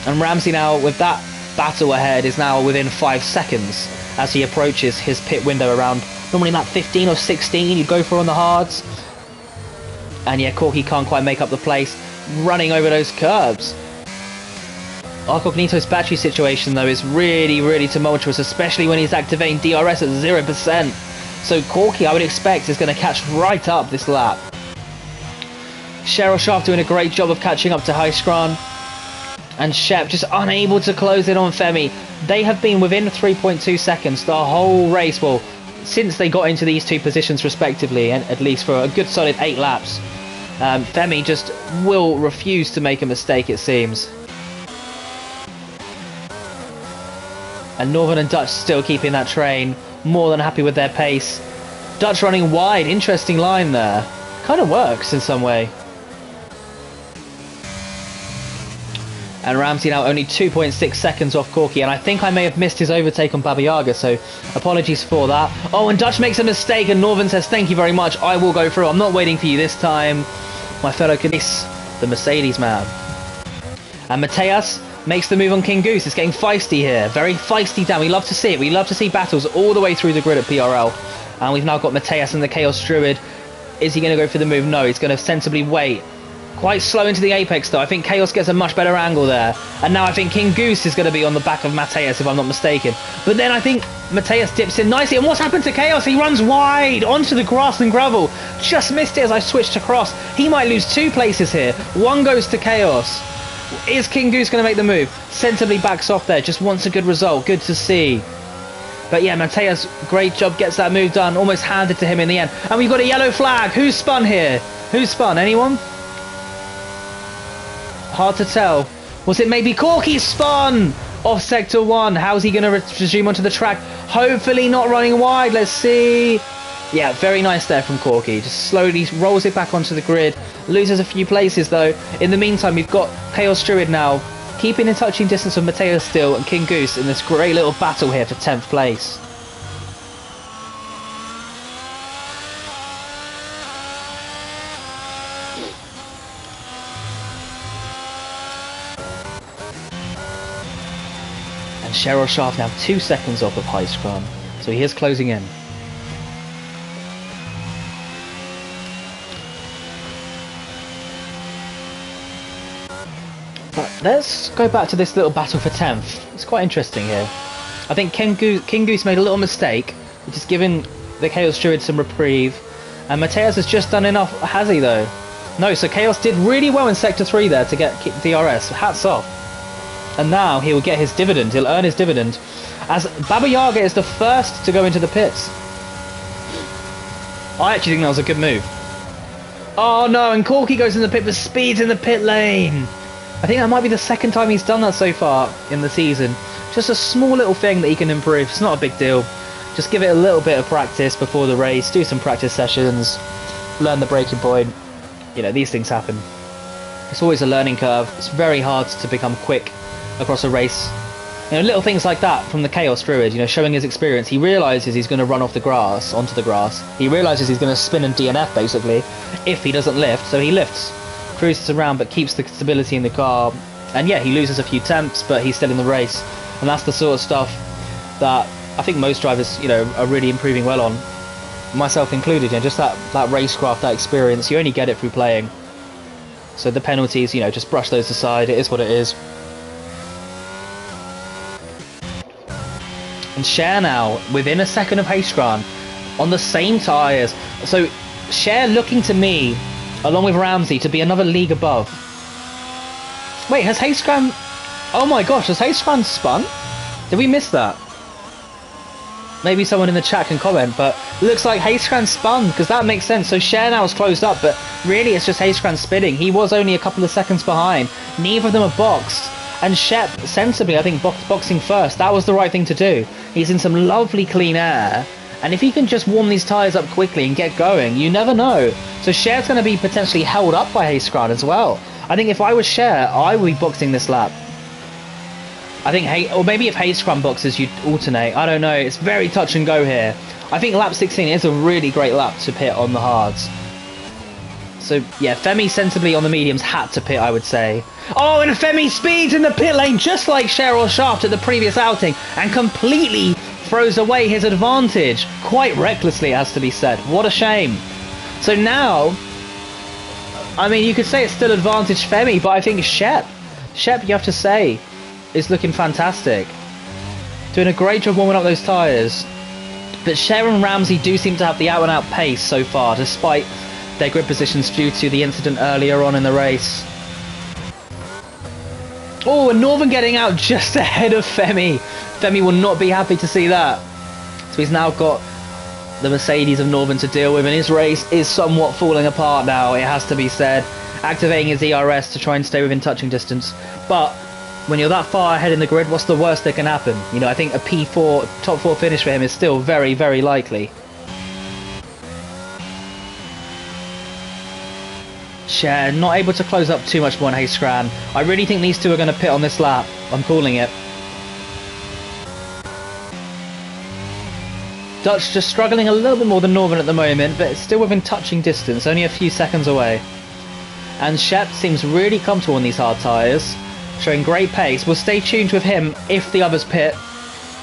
And Ramsey now, with that battle ahead, is now within 5 seconds as he approaches his pit window around normally about 15 or 16 you go for on the hards. And yeah, Corky can't quite make up the place, running over those curbs. Arcognito's battery situation though is really tumultuous, especially when he's activating DRS at 0%. So Corky, I would expect, is going to catch right up this lap. Cheryl Sharp doing a great job of catching up to Highscran. And Shep just unable to close it on Femi. They have been within 3.2 seconds the whole race, well, since they got into these two positions respectively, and at least for a good solid 8 laps. Femi just will refuse to make a mistake, it seems. And Northern and Dutch still keeping that train, more than happy with their pace. Dutch running wide, interesting line there. Kind of works in some way. And Ramsey now only 2.6 seconds off Corky, and I think I may have missed his overtake on Baba Yaga, so apologies for that. Oh, and Dutch makes a mistake, and Northern says, thank you very much, I will go through. I'm not waiting for you this time, my fellow Canis, the Mercedes man. And Mateus makes the move on King Goose. It's getting feisty here, very feisty down. We love to see it. We love to see battles all the way through the grid at PRL. And we've now got Mateus and the Chaos Druid. Is he going to go for the move? No, he's going to sensibly wait. Quite slow into the apex though. I think Chaos gets a much better angle there. And now I think King Goose is going to be on the back of Mateus, if I'm not mistaken. But then I think Mateus dips in nicely. And what's happened to Chaos? He runs wide onto the grass and gravel. Just missed it as I switched across. He might lose 2 places here. 1 goes to Chaos. Is King Goose going to make the move? Sensibly backs off there. Just wants a good result. Good to see. But yeah, Mateus, great job. Gets that move done. Almost handed to him in the end. And we've got a yellow flag. Who's spun here? Who's spun? Anyone? Hard to tell. Was it maybe Corky spun off Sector 1? How's he going to resume onto the track? Hopefully not running wide. Let's see. Yeah, very nice there from Corky. Just slowly rolls it back onto the grid. Loses a few places though. In the meantime, we've got Chaos Druid now, keeping in touching distance of Mateus still, and King Goose in this great little battle here for 10th place. Cheryl Sharp now 2 seconds off of High Scrum, so he is closing in. But let's go back to this little battle for 10th. It's quite interesting here. I think King Goose made a little mistake, which is giving the Chaos Druid some reprieve. And Mateus has just done enough, has he though? No, so Chaos did really well in Sector 3 there to get DRS. Hats off. And now he will get his dividend. He'll earn his dividend, as Baba Yaga is the first to go into the pits. I actually think that was a good move. Oh no, and Corky goes in the pit, but Speed's in the pit lane. I think that might be the 2nd time he's done that so far in the season. Just a small little thing that he can improve. It's not a big deal. Just give it a little bit of practice before the race. Do some practice sessions. Learn the braking point. You know, these things happen. It's always a learning curve. It's very hard to become quick across a race. You know, little things like that from the Chaos Druid, you know, showing his experience. He realises he's going to run off the grass, onto the grass. He realises he's going to spin and DNF, basically, if he doesn't lift. So he lifts, cruises around, but keeps the stability in the car. And yeah, he loses a few temps, but he's still in the race. And that's the sort of stuff that I think most drivers, you know, are really improving well on. Myself included, you know, just that racecraft, that experience. You only get it through playing. So the penalties, you know, just brush those aside. It is what it is. And Cher now, within a second of Haystran, on the same tyres. So Cher looking to me, along with Ramsey, to be another league above. Wait, has Haystran... Oh my gosh, has Haystran spun? Did we miss that? Maybe someone in the chat can comment, but looks like Haystran spun, because that makes sense. So Cher now is closed up, but really it's just Haystran spinning. He was only a couple of seconds behind. Neither of them are boxed. And Shep, sensibly, I think boxing first. That was the right thing to do. He's in some lovely clean air. And if he can just warm these tyres up quickly and get going, you never know. So Cher's going to be potentially held up by Hayescran as well. I think if I was Cher, I would be boxing this lap. I think, or maybe if Hayescran boxes, you'd alternate. I don't know. It's very touch and go here. I think lap 16 is a really great lap to pit on the hards. So, yeah, Femi sensibly on the mediums had to pit, I would say. Oh, and Femi speeds in the pit lane just like Cheryl Shaft at the previous outing and completely throws away his advantage. Quite recklessly, it has to be said. What a shame. So now, I mean, you could say it's still advantage Femi, but I think Shep, you have to say, is looking fantastic. Doing a great job warming up those tyres. But Cher and Ramsey do seem to have the out-and-out pace so far, despite their grid positions due to the incident earlier on in the race. Oh, and Northern getting out just ahead of Femi. Femi will not be happy to see that. So he's now got the Mercedes of Northern to deal with, and his race is somewhat falling apart now, it has to be said. Activating his ERS to try and stay within touching distance. But when you're that far ahead in the grid, what's the worst that can happen? You know, I think a P4, top 4 finish for him is still very, very likely. Cher not able to close up too much more on Hayescran. I really think these two are going to pit on this lap. I'm calling it. Dutch just struggling a little bit more than Northern at the moment, but it's still within touching distance, only a few seconds away. And Shep seems really comfortable on these hard tyres, showing great pace. We'll stay tuned with him if the others pit,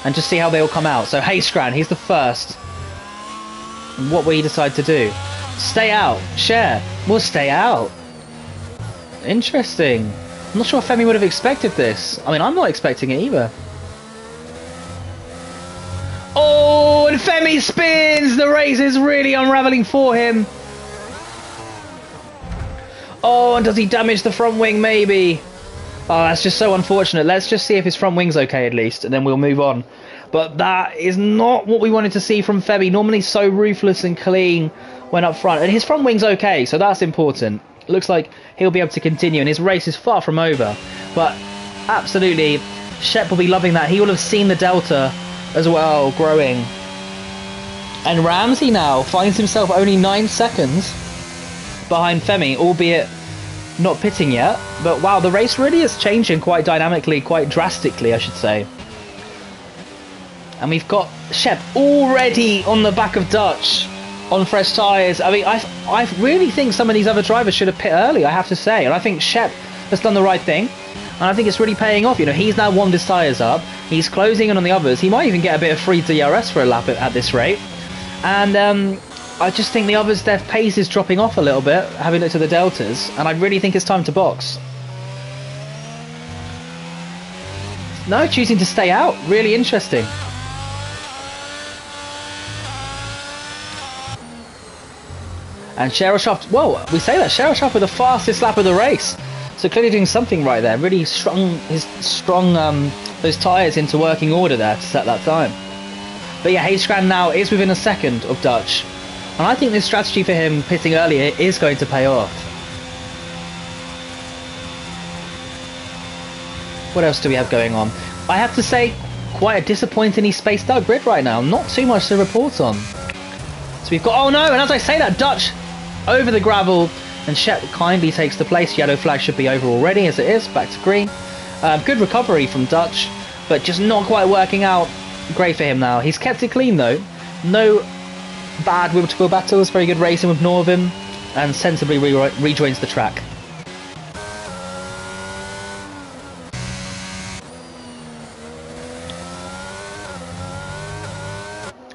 and just see how they all come out. So Hayescran, he's the first. And what will he decide to do? Stay out. Cher will stay out. Interesting. I'm not sure if Femi would have expected this. I mean, I'm not expecting it either. Oh, and Femi spins! The race is really unravelling for him. Oh, and does he damage the front wing maybe? Oh, that's just so unfortunate. Let's just see if his front wing's okay at least, and then we'll move on. But that is not what we wanted to see from Femi. Normally so ruthless and clean when up front. And his front wing's okay, so that's important. Looks like he'll be able to continue, and his race is far from over. But absolutely, Shep will be loving that. He will have seen the delta as well growing. And Ramsey now finds himself only 9 seconds behind Femi, albeit not pitting yet. But wow, the race really is changing quite dynamically, quite drastically, I should say. And we've got Shep already on the back of Dutch on fresh tyres. I mean, I really think some of these other drivers should have pit early, I have to say. And I think Shep has done the right thing. And I think it's really paying off. You know, he's now warmed his tyres up. He's closing in on the others. He might even get a bit of free DRS for a lap at this rate. And I just think the others, their pace is dropping off a little bit, having looked at the deltas. And I really think it's time to box. No, choosing to stay out. Really interesting. And Cheryl Shaft, whoa, we say that, Cheryl Shaft with the fastest lap of the race. So clearly doing something right there. Really strong those tyres into working order there to set that time. But yeah, Hayescran now is within a second of Dutch. And I think this strategy for him pitting earlier is going to pay off. What else do we have going on? I have to say, quite a disappointingly spaced out grid right now. Not too much to report on. So we've got, oh no, and as I say that, Dutch over the gravel, and Shep kindly takes the place. Yellow flag should be over already as it is, back to green. Good recovery from Dutch, but just not quite working out great for him now. He's kept it clean though. No bad wheel-to-wheel battles, very good racing with Northern, and sensibly rejoins the track.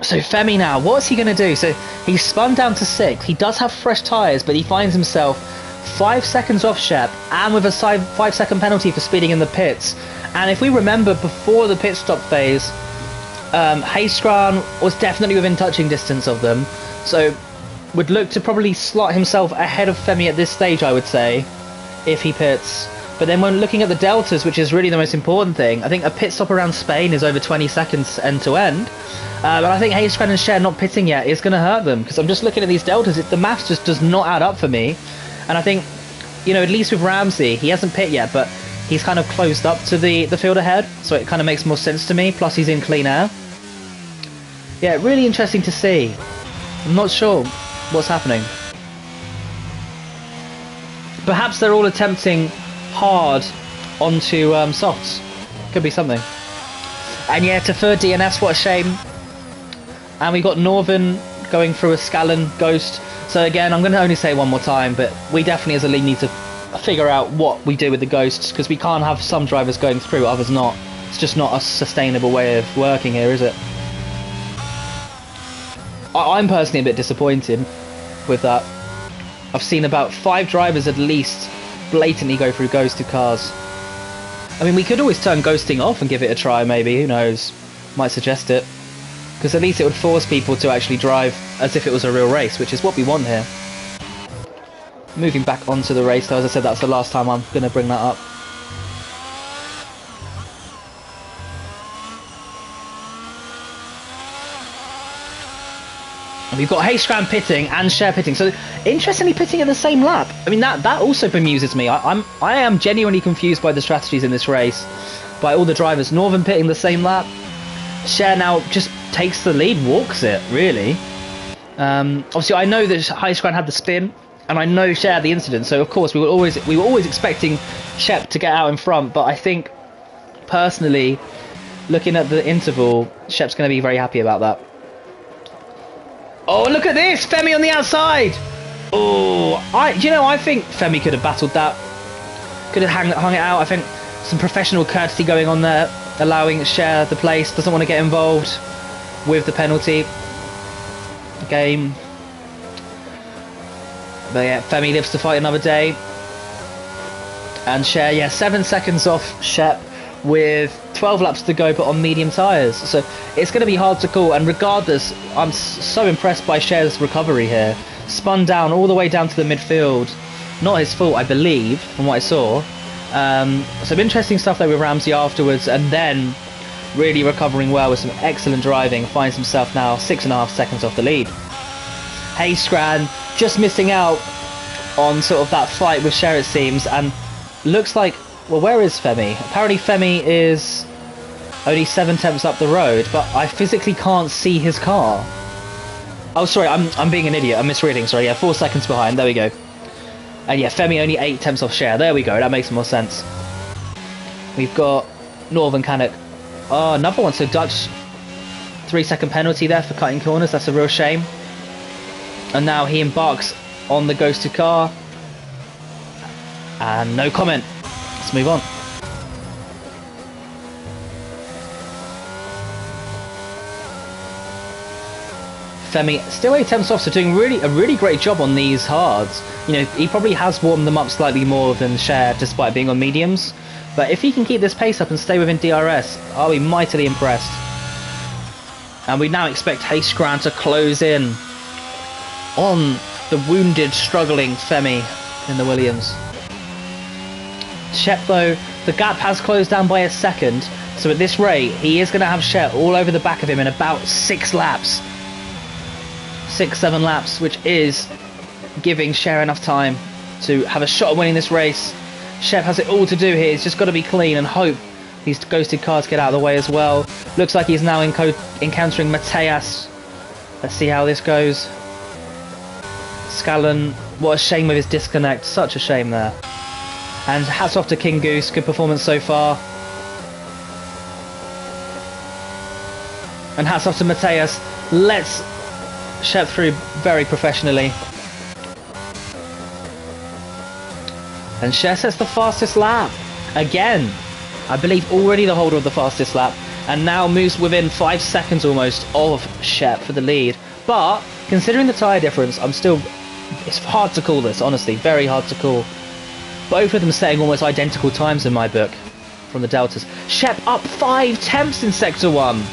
So Femi now, what's he going to do? So he's spun down to 6. He does have fresh tyres, but he finds himself 5 seconds off Shep, and with a 5-second penalty for speeding in the pits. And if we remember, before the pit stop phase, Hayescran was definitely within touching distance of them. So would look to probably slot himself ahead of Femi at this stage, I would say, if he pits. But then when looking at the deltas, which is really the most important thing, I think a pit stop around Spain is over 20 seconds end to end. But I think Hayescran and Cher not pitting yet is going to hurt them, because I'm just looking at these deltas. The maths just does not add up for me. And I think, you know, at least with Ramsey, he hasn't pit yet, but he's kind of closed up to the field ahead, so it kind of makes more sense to me. Plus he's in clean air. Yeah, really interesting to see. I'm not sure what's happening. Perhaps they're all attempting hard onto softs. Could be something. And yeah, to third DNS, what a shame. And we got Northern going through a Scallon Ghost. So again, I'm going to only say one more time, but we definitely as a league need to figure out what we do with the Ghosts, because we can't have some drivers going through, others not. It's just not a sustainable way of working here, is it? I'm personally a bit disappointed with that. I've seen about 5 drivers at least blatantly go through ghosted cars. I mean, we could always turn ghosting off and give it a try, maybe, who knows? Might suggest it. Because at least it would force people to actually drive as if it was a real race, which is what we want here. Moving back onto the race, though, as I said, that's the last time I'm going to bring that up. And we've got Haystrand pitting and Share pitting. So, interestingly, pitting in the same lap. I mean, that also bemuses me. I am genuinely confused by the strategies in this race. By all the drivers. Northern pitting the same lap. Share now just takes the lead, walks it, really. Obviously, I know that Haystrand had the spin. And I know Share had the incident. So, of course, we were always expecting Shep to get out in front. But I think, personally, looking at the interval, Shep's going to be very happy about that. Oh, look at this! Femi on the outside! Oh, I think Femi could have battled that. Could have hung it out. I think some professional courtesy going on there, allowing Share the place. Doesn't want to get involved with the penalty game. But yeah, Femi lives to fight another day. And Share, yeah, 7 seconds off Shep with 12 laps to go, but on medium tyres. So it's going to be hard to call. And regardless, I'm so impressed by Share's recovery here. Spun down all the way down to the midfield. Not his fault, I believe, from what I saw. Some interesting stuff there with Ramsey afterwards. And then really recovering well with some excellent driving. Finds himself now 6.5 seconds off the lead. Haystrand just missing out on sort of that fight with Share, it seems. And looks like... Well, where is Femi? Apparently Femi is only 7 tenths up the road, but I physically can't see his car. Oh, sorry, I'm being an idiot. I'm misreading. Sorry, yeah, 4 seconds behind. There we go. And yeah, Femi only 8 tenths off Share. There we go. That makes more sense. We've got Northern Canuck. Oh, another one. So Dutch 3-second penalty there for cutting corners. That's a real shame. And now he embarks on the ghosted car. And no comment. Let's move on. Femi still 8 tenths off, so doing a really great job on these hards. You know, he probably has warmed them up slightly more than Share, despite being on mediums. But if he can keep this pace up and stay within DRS, I'll be mightily impressed. And we now expect Haystrand to close in on the wounded, struggling Femi in the Williams. Shep, though, the gap has closed down by a second, so at this rate, he is going to have Shep all over the back of him in about 6 laps. 6-7 laps, which is giving Share enough time to have a shot at winning this race. Shep has it all to do here. He's just got to be clean and hope these ghosted cars get out of the way as well. Looks like he's now encountering Mateas. Let's see how this goes. Scallon, what a shame with his disconnect. Such a shame there. And hats off to King Goose, good performance so far. And hats off to Mateas. Let's Shep through very professionally. And Shep sets the fastest lap. Again, I believe already the holder of the fastest lap. And now moves within 5 seconds almost of Shep for the lead. But, considering the tyre difference, it's hard to call this, honestly. Very hard to call. Both of them setting almost identical times in my book from the Deltas. Shep up 5 tenths in Sector 1.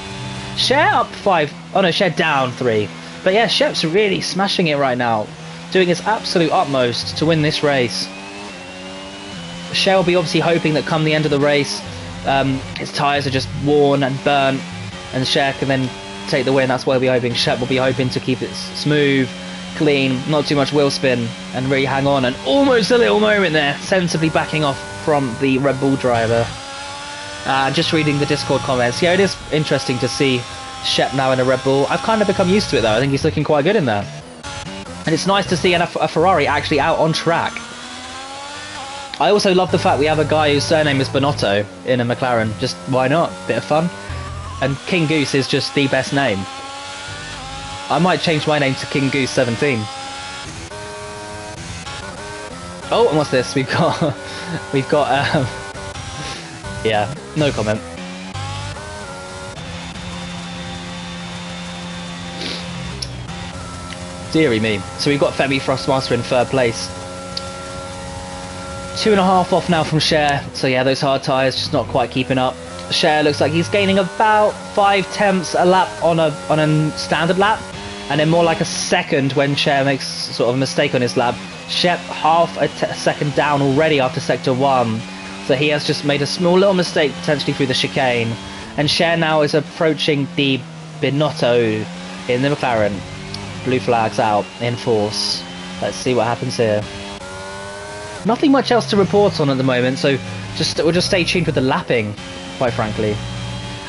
Share up 5. Oh no, Share down 3. But yeah, Shep's really smashing it right now. Doing his absolute utmost to win this race. Share will be obviously hoping that come the end of the race, his tyres are just worn and burnt. And Share can then take the win. That's why we'll be hoping. Shep will be hoping to keep it smooth. clean, not too much wheel spin, and really hang on, and almost a little moment there, sensibly backing off from the Red Bull driver. Just reading the Discord comments, yeah, it is interesting to see Shep now in a Red Bull. I've kind of become used to it though. I think he's looking quite good in there. And it's nice to see a Ferrari actually out on track. I also love the fact we have a guy whose surname is Bonotto in a McLaren. Just why not? Bit of fun. And King Goose is just the best name. I might change my name to King Goose 17. Oh, and what's this? We've got yeah, no comment. Deary me. So we've got Femi Frostmaster in 3rd place. 2.5 off now from Cher. So yeah, those hard tyres just not quite keeping up. Cher looks like he's gaining about 5/10 a lap on a standard lap, and then more like a second when Cher makes sort of a mistake on his lap. Shep half a second down already after sector 1, so he has just made a small little mistake potentially through the chicane, and Cher now is approaching the Binotto in the McLaren. Blue flags out in force. Let's see what happens here. Nothing much else to report on at the moment, so we'll just stay tuned with the lapping, quite frankly.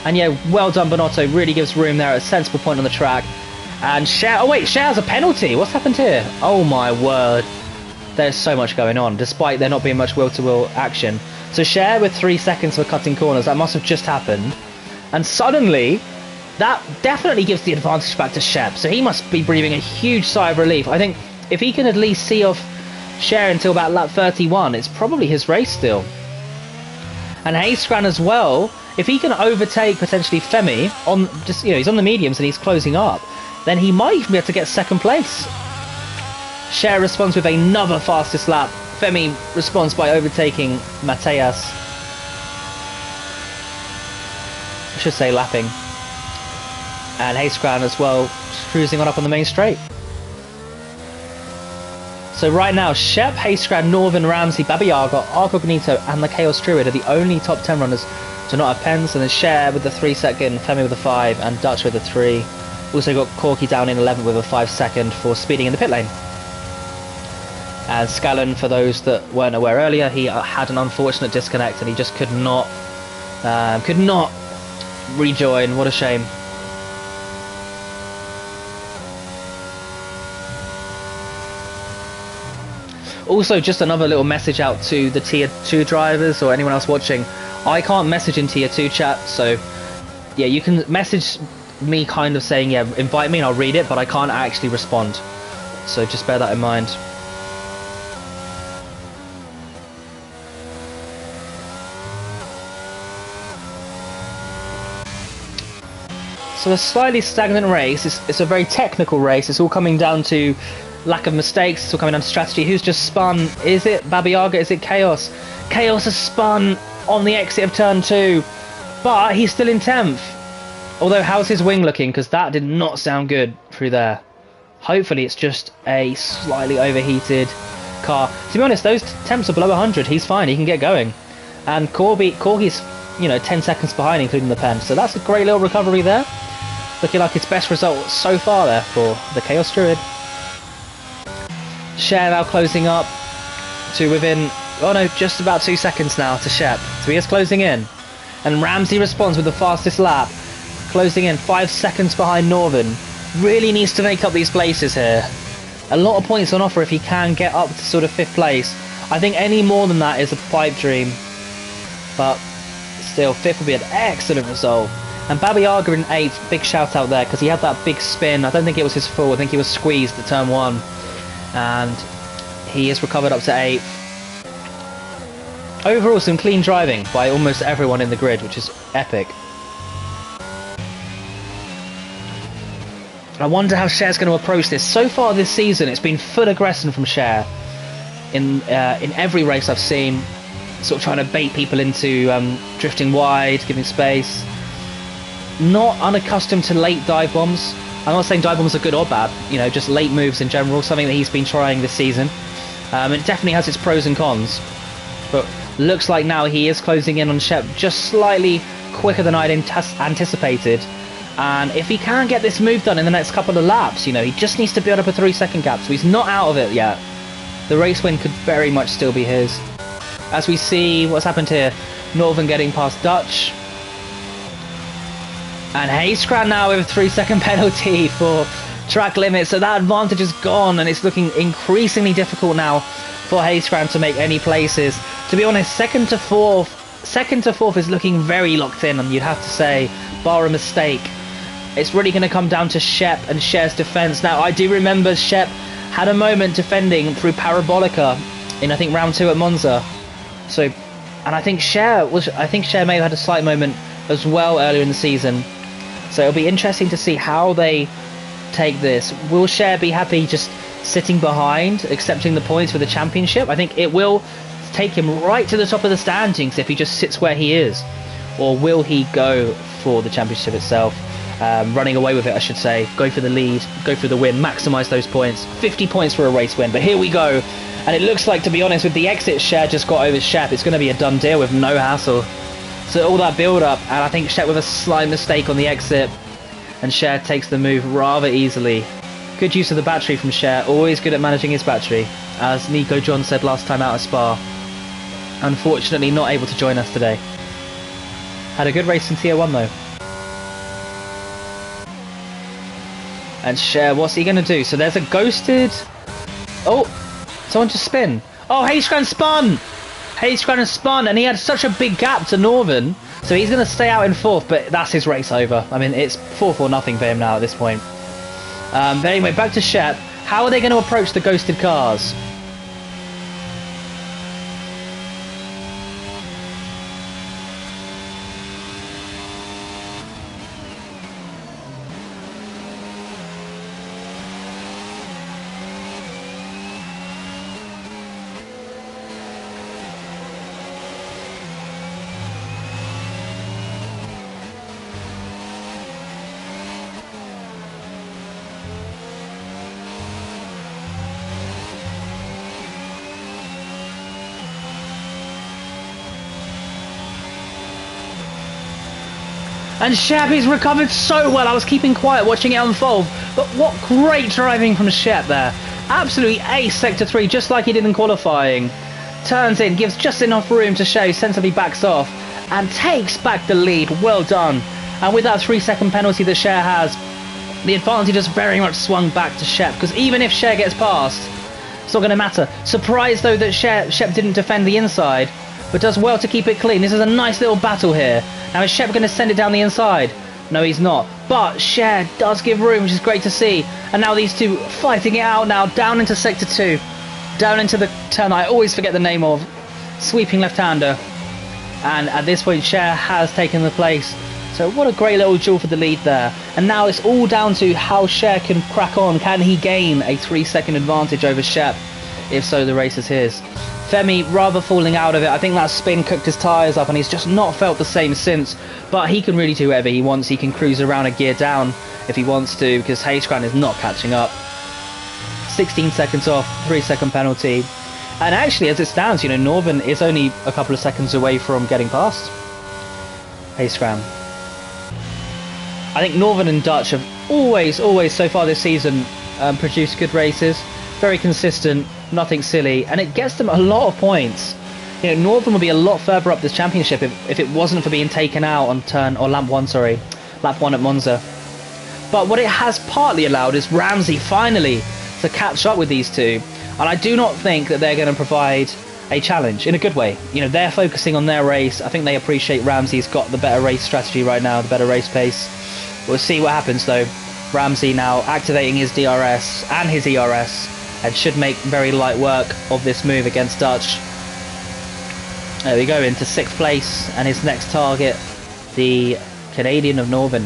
And yeah, well done Binotto, really gives room there at a sensible point on the track. And Cher, oh wait, Cher has a penalty, what's happened here? Oh my word, there's so much going on, despite there not being much wheel-to-wheel action. So Cher with 3 seconds for cutting corners, that must have just happened. And suddenly, that definitely gives the advantage back to Shep, so he must be breathing a huge sigh of relief. I think if he can at least see off Cher until about lap 31, it's probably his race still. And Hayskran as well, if he can overtake potentially Femi on just, you know, he's on the mediums and he's closing up, then he might even be able to get 2nd place. Cher responds with another fastest lap. Femi responds by overtaking Mateas. I should say lapping. And Hayskran as well, cruising on up on the main straight. So right now, Shep, Hayskran, Northern, Ramsey, Baba Yaga, Arcognito and the Chaos Druid are the only top 10 runners to not have pens, and then Cher with the 3 second, Femi with a 5 and Dutch with a 3. Also got Corky down in 11 with a 5 second for speeding in the pit lane. And Scallon, for those that weren't aware earlier, he had an unfortunate disconnect and he just could not rejoin. What a shame. Also, just another little message out to the Tier 2 drivers or anyone else watching. I can't message in Tier 2 chat, so yeah, you can message me kind of saying, yeah, invite me and I'll read it, but I can't actually respond. So just bear that in mind. So a slightly stagnant race. It's a very technical race. It's all coming down to lack of mistakes. It's all coming down to strategy. Who's just spun? Is it Baba Yaga? Is it Chaos? Chaos has spun on the exit of turn 2, but he's still in 10th. Although, how's his wing looking? Because that did not sound good through there. Hopefully it's just a slightly overheated car. To be honest, those temps are below 100. He's fine. He can get going. And Corky's, you know, 10 seconds behind, including the pen. So that's a great little recovery there. Looking like its best result so far there for the Chaos Druid. Cher now closing up to within, oh no, just about 2 seconds now to Shep. So he is closing in. And Ramsey responds with the fastest lap. Closing in 5 seconds behind Northern. Really needs to make up these places here. A lot of points on offer if he can get up to sort of 5th place. I think any more than that is a pipe dream. But still, 5th would be an excellent result. And Baba Yaga in 8th, big shout out there because he had that big spin. I don't think it was his fault. I think he was squeezed at turn 1. And he is recovered up to 8th. Overall, some clean driving by almost everyone in the grid, which is epic. I wonder how Cher's going to approach this. So far this season, it's been full aggression from Cher. In every race I've seen, sort of trying to bait people into drifting wide, giving space. Not unaccustomed to late dive bombs. I'm not saying dive bombs are good or bad, you know, just late moves in general, something that he's been trying this season. It definitely has its pros and cons. But looks like now he is closing in on Shep just slightly quicker than I'd anticipated. And if he can get this move done in the next couple of laps, you know, he just needs to build up a 3-second gap, so he's not out of it yet. The race win could very much still be his. As we see what's happened here, Northern getting past Dutch. And Hayskran now with a 3-second penalty for track limit, so that advantage is gone, and it's looking increasingly difficult now for Hayskran to make any places. To be honest, second to fourth is looking very locked in, and you'd have to say, bar a mistake. It's really going to come down to Shep and Cher's defence. Now, I do remember Shep had a moment defending through Parabolica in, I think, round 2 at Monza. So, and I think Cher may have had a slight moment as well earlier in the season. So it'll be interesting to see how they take this. Will Cher be happy just sitting behind, accepting the points for the championship? I think it will take him right to the top of the standings if he just sits where he is. Or will he go for the championship itself? Running away with it, I should say. Go for the lead, go for the win, maximise those points. 50 points for a race win, but here we go. And it looks like, to be honest, with the exit Cher just got over Shep, it's going to be a done deal with no hassle. So all that build-up, and I think Shep with a slight mistake on the exit, and Cher takes the move rather easily. Good use of the battery from Cher, always good at managing his battery, as Nico John said last time out at Spa. Unfortunately not able to join us today. Had a good race in Tier 1 though. And Cher, what's he going to do? So there's a ghosted... Oh, someone just spin. Oh, Hayskran spun! Hayskran has spun, and he had such a big gap to Northern, so he's going to stay out in 4th, but that's his race over. I mean, it's 4th or nothing for him now at this point. But anyway, back to Shep. How are they going to approach the ghosted cars? And Shep, he's recovered so well. I was keeping quiet watching it unfold. But what great driving from Shep there. Absolutely ace Sector 3, just like he did in qualifying. Turns in, gives just enough room to show, sensibly backs off, and takes back the lead. Well done. And with that 3-second penalty that Cher has, the advantage has very much swung back to Shep, because even if Cher gets past, it's not going to matter. Surprised though that Shep didn't defend the inside, but does well to keep it clean. This is a nice little battle here. Now is Shep going to send it down the inside? No, he's not. But Cher does give room, which is great to see. And now these two fighting it out now, down into Sector 2. Down into the turn I always forget the name of. Sweeping left-hander. And at this point, Cher has taken the place. So what a great little duel for the lead there. And now it's all down to how Cher can crack on. Can he gain a 3-second advantage over Shep? If so, the race is his. Femi rather falling out of it. I think that spin cooked his tyres up and he's just not felt the same since. But he can really do whatever he wants. He can cruise around a gear down if he wants to, because Hayskran is not catching up. 16 seconds off, 3-second penalty. And actually, as it stands, you know, Northern is only a couple of seconds away from getting past Hayskran. I think Northern and Dutch have always so far this season produced good races. Very consistent, nothing silly, and it gets them a lot of points. You know, Northern would be a lot further up this championship if it wasn't for being taken out on lap 1 at Monza. But what it has partly allowed is Ramsey finally to catch up with these two, and I do not think that they're going to provide a challenge in a good way. You know, they're focusing on their race. I think they appreciate Ramsey's got the better race strategy right now, the better race pace. We'll see what happens though. Ramsey now activating his DRS and his ERS, and should make very light work of this move against Dutch. There we go, into 6th place, and his next target, the Canadian of Northern.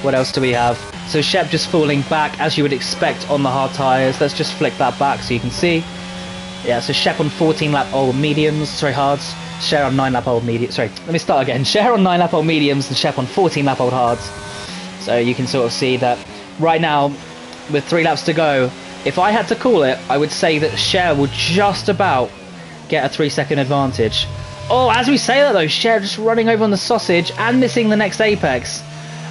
What else do we have? So Shep just falling back, as you would expect on the hard tyres. Let's just flick that back so you can see. Yeah, so Shep on 14 lap old mediums, sorry, hards. Cher on 9 lap old mediums, sorry, let me start again. Cher on 9 lap old mediums and Shep on 14 lap old hards. So you can sort of see that right now, with 3 laps to go, if I had to call it, I would say that Cher will just about get a 3-second advantage Oh, as we say that though, Cher just running over on the sausage and missing the next apex.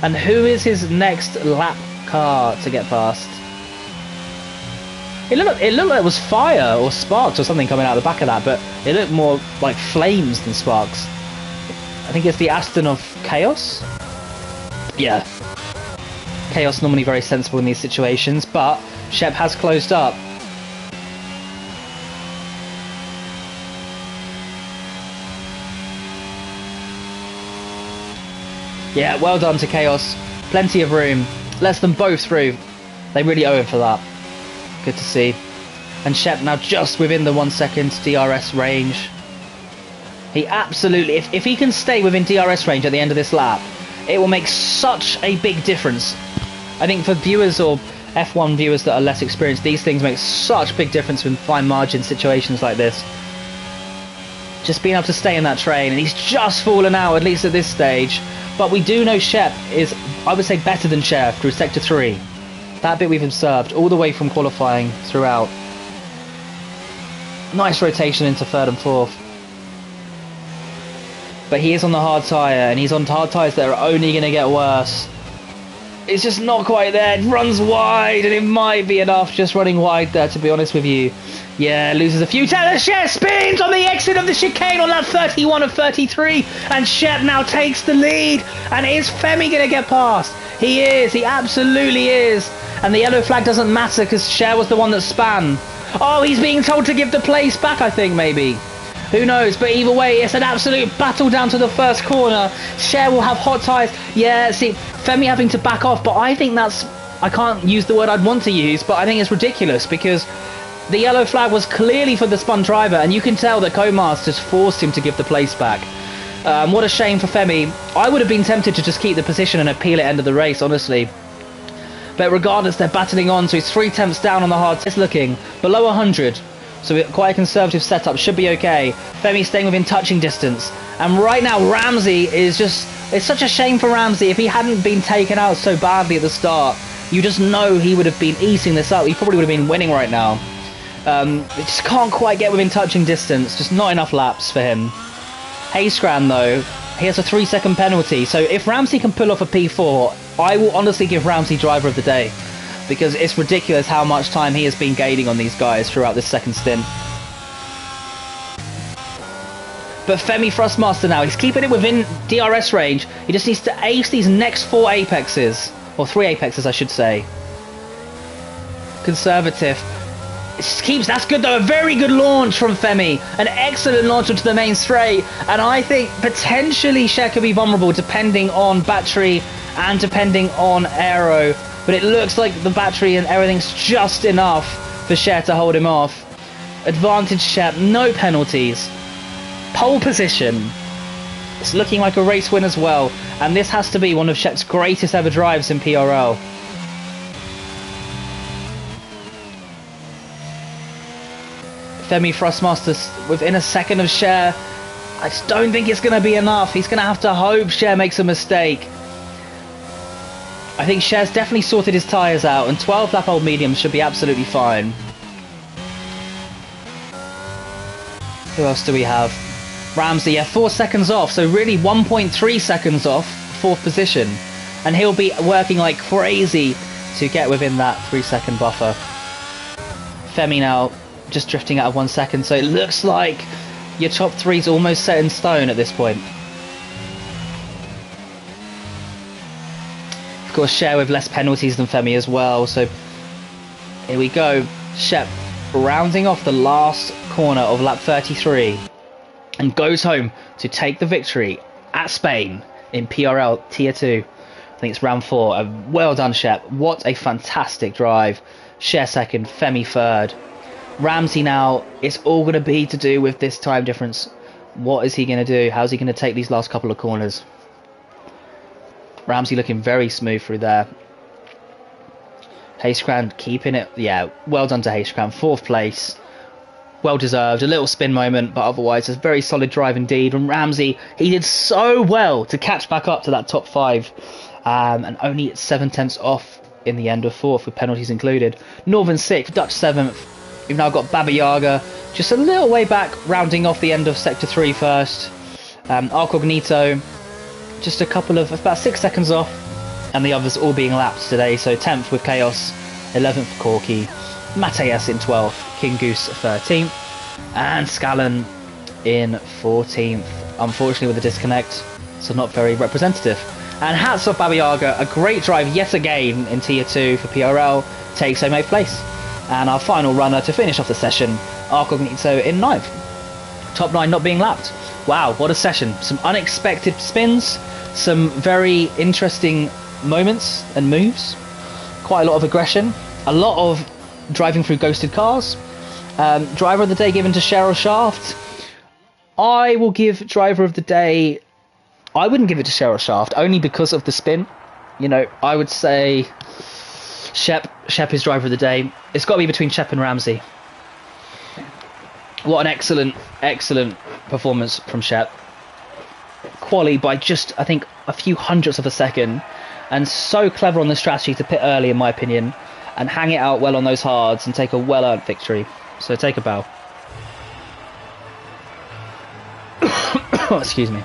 And who is his next lap car to get past? It looked like it was fire or sparks or something coming out the back of that, but it looked more like flames than sparks. I think it's the Aston of Chaos? Yeah. Chaos normally very sensible in these situations, but Shep has closed up. Yeah, well done to Chaos. Plenty of room. Lets them both through. They really owe him for that. Good to see. And Shep now just within the 1 second DRS range. He absolutely, if he can stay within DRS range at the end of this lap, it will make such a big difference. I think for viewers or F1 viewers that are less experienced, these things make such a big difference in fine margin situations like this. Just being able to stay in that train, and he's just fallen out, at least at this stage. But we do know Shep is, I would say, better than Cher through Sector 3. That bit we've observed all the way from qualifying throughout. Nice rotation into third and fourth. But he is on the hard tyre, and he's on hard tyres that are only going to get worse. It's just not quite there. It runs wide, and it might be enough just running wide there, to be honest with you. Yeah, loses a few times. Shep spins on the exit of the chicane on lap 31 of 33, and Shep now takes the lead. And is Femi going to get past? He is. He absolutely is. And the yellow flag doesn't matter because Cher was the one that span. Oh, he's being told to give the place back, I think, maybe. Who knows? But either way, it's an absolute battle down to the first corner. Cher will have hot tyres. Yeah, see, Femi having to back off, but I think that's... I can't use the word I'd want to use, but I think it's ridiculous because the yellow flag was clearly for the spun driver, and you can tell that Comas just forced him to give the place back. What a shame for Femi. I would have been tempted to just keep the position and appeal at end of the race, honestly. But regardless, they're battling on, so he's 3 tenths down on the hard. It's looking below 100. So quite a conservative setup, should be okay. Femi staying within touching distance. And right now, Ramsey is just... It's such a shame for Ramsey. If he hadn't been taken out so badly at the start, you just know he would have been eating this up. He probably would have been winning right now. He just can't quite get within touching distance. Just not enough laps for him. Hayskran, though, he has a 3-second penalty. So if Ramsey can pull off a P4, I will honestly give Ramsey driver of the day. Because it's ridiculous how much time he has been gaining on these guys throughout this second stint. But Femi Thrustmaster now, he's keeping it within DRS range. He just needs to ace these next 4 apexes. Or 3 apexes, I should say. Conservative. It just keeps, that's good though, a very good launch from Femi. An excellent launch onto the main straight. And I think potentially Cher could be vulnerable depending on battery and depending on aero. But it looks like the battery and everything's just enough for Cher to hold him off. Advantage Shep, no penalties. Pole position. It's looking like a race win as well. And this has to be one of Shep's greatest ever drives in PRL. Femi Thrustmaster within a second of Cher. I just don't think it's going to be enough. He's going to have to hope Cher makes a mistake. I think Cher's definitely sorted his tyres out, and 12 lap old mediums should be absolutely fine. Who else do we have? Ramsey, yeah, 4 seconds off, so really 1.3 seconds off 4th position. And he'll be working like crazy to get within that 3-second buffer. Femi now just drifting out of 1 second, so it looks like your top 3's almost set in stone at this point. Of course, Cher with less penalties than Femi as well, so here we go. Shep rounding off the last corner of lap 33 and goes home to take the victory at Spain in PRL Tier 2. I think it's round 4. Well done, Shep. What a fantastic drive. Cher second, Femi third. Ramsey now, it's all going to be to do with this time difference. What is he going to do? How's he going to take these last couple of corners? Ramsey looking very smooth through there. Hayskran keeping it. Yeah, well done to Hayskran. 4th place. Well deserved. A little spin moment, but otherwise a very solid drive indeed. And Ramsey, he did so well to catch back up to that top 5. And only 7 tenths off in the end of 4th with penalties included. Northern 6th, Dutch 7th. We've now got Baba Yaga just a little way back, rounding off the end of Sector 3 first. Arcognito, just a couple of, about 6 seconds off, and the others all being lapped today. So 10th with Chaos, 11th Corky, Mateus in 12th, King Goose 13th, and Scallon in 14th. Unfortunately with the disconnect, so not very representative. And hats off Babiaga, a great drive yet again in Tier 2 for PRL, takes home 8th place. And our final runner to finish off the session, Arcognito in 9th. Top 9 not being lapped. Wow, what a session. Some unexpected spins, some very interesting moments and moves, quite a lot of aggression, a lot of driving through ghosted cars. Driver of the day given to Cheryl Shaft. I will give driver of the day, I wouldn't give it to Cheryl Shaft, only because of the spin. You know, I would say Shep is driver of the day. It's got to be between Shep and Ramsey. What an excellent performance from Shep. Quali by just, I think, a few hundredths of a second. And so clever on the strategy to pit early, in my opinion. And hang it out well on those hards and take a well-earned victory. So take a bow. Oh, excuse me.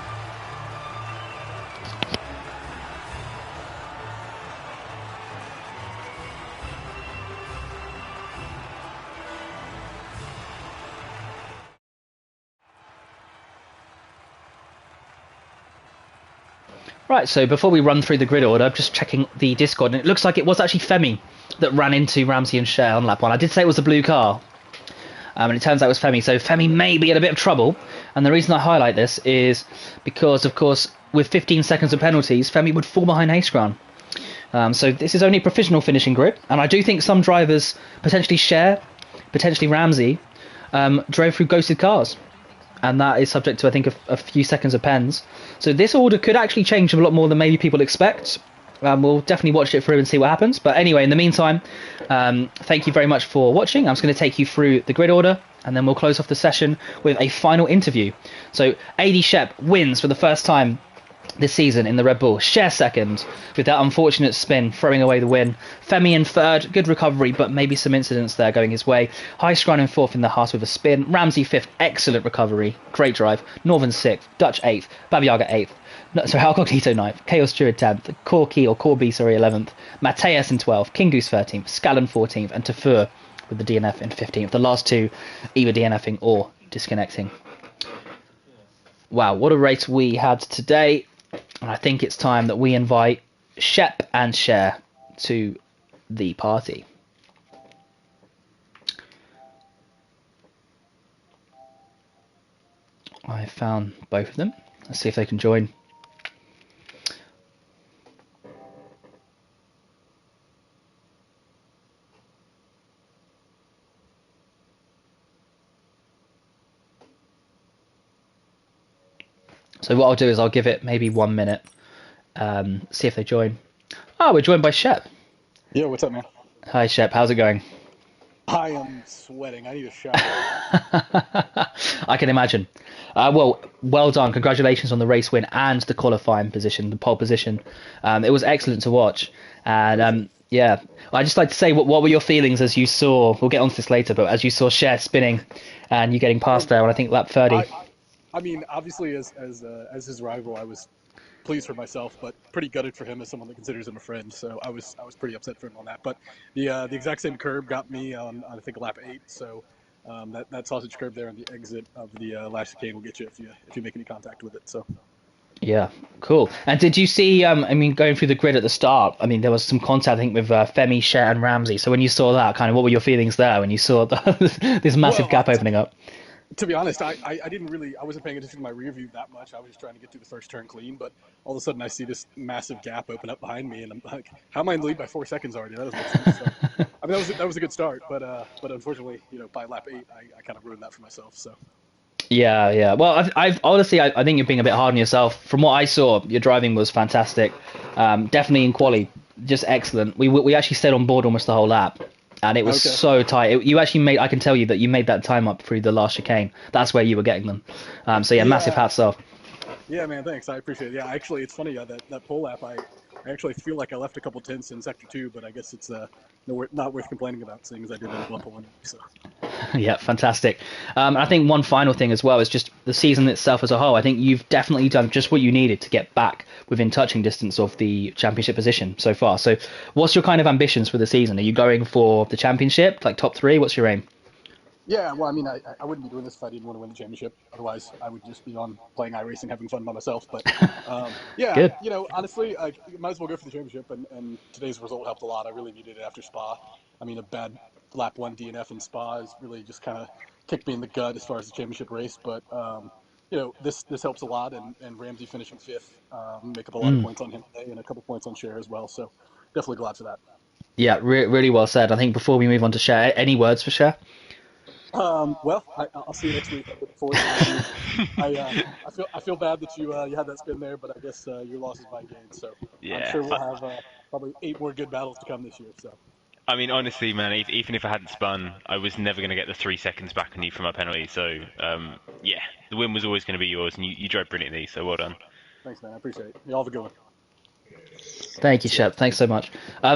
Right, so before we run through the grid order, just checking the Discord, and it looks like it was actually Femi that ran into Ramsey and Cher on lap 1. I did say it was the blue car, and it turns out it was Femi, so Femi may be in a bit of trouble, and the reason I highlight this is because, of course, with 15 seconds of penalties, Femi would fall behind Hayscran. So this is only a provisional finishing grid, and I do think some drivers, potentially Cher, potentially Ramsey, drove through ghosted cars. And that is subject to, I think, a few seconds of pens. So this order could actually change a lot more than maybe people expect. We'll definitely watch it through and see what happens. But anyway, in the meantime, thank you very much for watching. I'm just going to take you through the grid order, and then we'll close off the session with a final interview. So AD Shep wins for the first time this season in the Red Bull. Cher second with that unfortunate spin, throwing away the win. Femi in third, good recovery, but maybe some incidents there going his way. Hayscran in fourth in the Haas with a spin. Ramsey fifth, excellent recovery, great drive. Northern sixth, Dutch eighth, Babiaga eighth. No, sorry, Alcognito ninth, Chaos Druid 10th, Corky, or Corby, sorry, 11th, Mateus in 12th, King Goose 13th, Scallon 14th, and Tafur with the DNF in 15th. The last two either DNFing or disconnecting. Wow, what a race we had today. And I think it's time that we invite Shep and Cher to the party. I found both of them. Let's see if they can join. So what I'll do is I'll give it maybe 1 minute, see if they join. Oh, we're joined by Shep. Yo, what's up, man? Hi, Shep. How's it going? I am sweating. I need a shower. I can imagine. Well done. Congratulations on the race win and the qualifying position, the pole position. It was excellent to watch. And yeah, I'd just like to say, what were your feelings as you saw, we'll get onto this later, but as you saw Cher spinning and you getting past there on, I think, lap 30. I mean, obviously, as his rival, I was pleased for myself, but pretty gutted for him as someone that considers him a friend. So I was pretty upset for him on that. But the exact same curb got me on I think lap 8. So that sausage curb there on the exit of the last chicane will get you if you make any contact with it. So. Yeah, cool. And did you see, I mean, going through the grid at the start, I mean, there was some contact, I think, with Femi, Cher, and Ramsey. So when you saw that, kind of, what were your feelings there when you saw this massive gap opening up? To be honest, I wasn't paying attention to my rear view that much. I was just trying to get through the first turn clean, but all of a sudden I see this massive gap open up behind me, and I'm like, how am I in the lead by 4 seconds already? That doesn't make sense. So, I mean, that was a good start, but unfortunately, by lap 8, I kind of ruined that for myself. So. Yeah. Well, I've honestly, I think you're being a bit hard on yourself. From what I saw, your driving was fantastic. Definitely in quali, just excellent. We actually stayed on board almost the whole lap. And it was so tight. You actually I can tell you that you made that time up through the last chicane. That's where you were getting them. So yeah, massive hats off. Yeah, man, thanks. I appreciate it. Yeah, actually, it's funny that pole app. I actually feel like I left a couple tenths in sector two, but I guess it's not worth complaining about, seeing as I did end up pulling. So Yeah, fantastic. I think one final thing as well is just the season itself as a whole. I think you've definitely done just what you needed to get back within touching distance of the championship position so far. So, what's your kind of ambitions for the season? Are you going for the championship, like top three? What's your aim? yeah, well, I mean, I wouldn't be doing this if I didn't want to win the championship. Otherwise, I would just be on playing iRacing, having fun by myself. But yeah, Good. honestly, I might as well go for the championship. And today's result helped a lot. I really needed it after Spa. I mean, a bad lap one DNF in Spa has really just kind of kicked me in the gut as far as the championship race. But this helps a lot. And Ramsey finishing fifth, make up a lot of Mm. points on him today, and a couple points on Share as well. So definitely glad for that. Yeah, really well said. I think before we move on to share, any words for share? Well, I'll see you next week. I'm looking forward to it. I feel bad that you had that spin there, but I guess your loss is my gain. So I'm Yeah. sure we'll have probably 8 more good battles to come this year. So I mean, honestly, man, even if I hadn't spun, I was never going to get the 3 seconds back on you from my penalty. So, yeah, the win was always going to be yours, and you drove brilliantly. So, well done. thanks, man. I appreciate it. Y'all have a good one. Thank you, See ya. Shep. Thanks so much.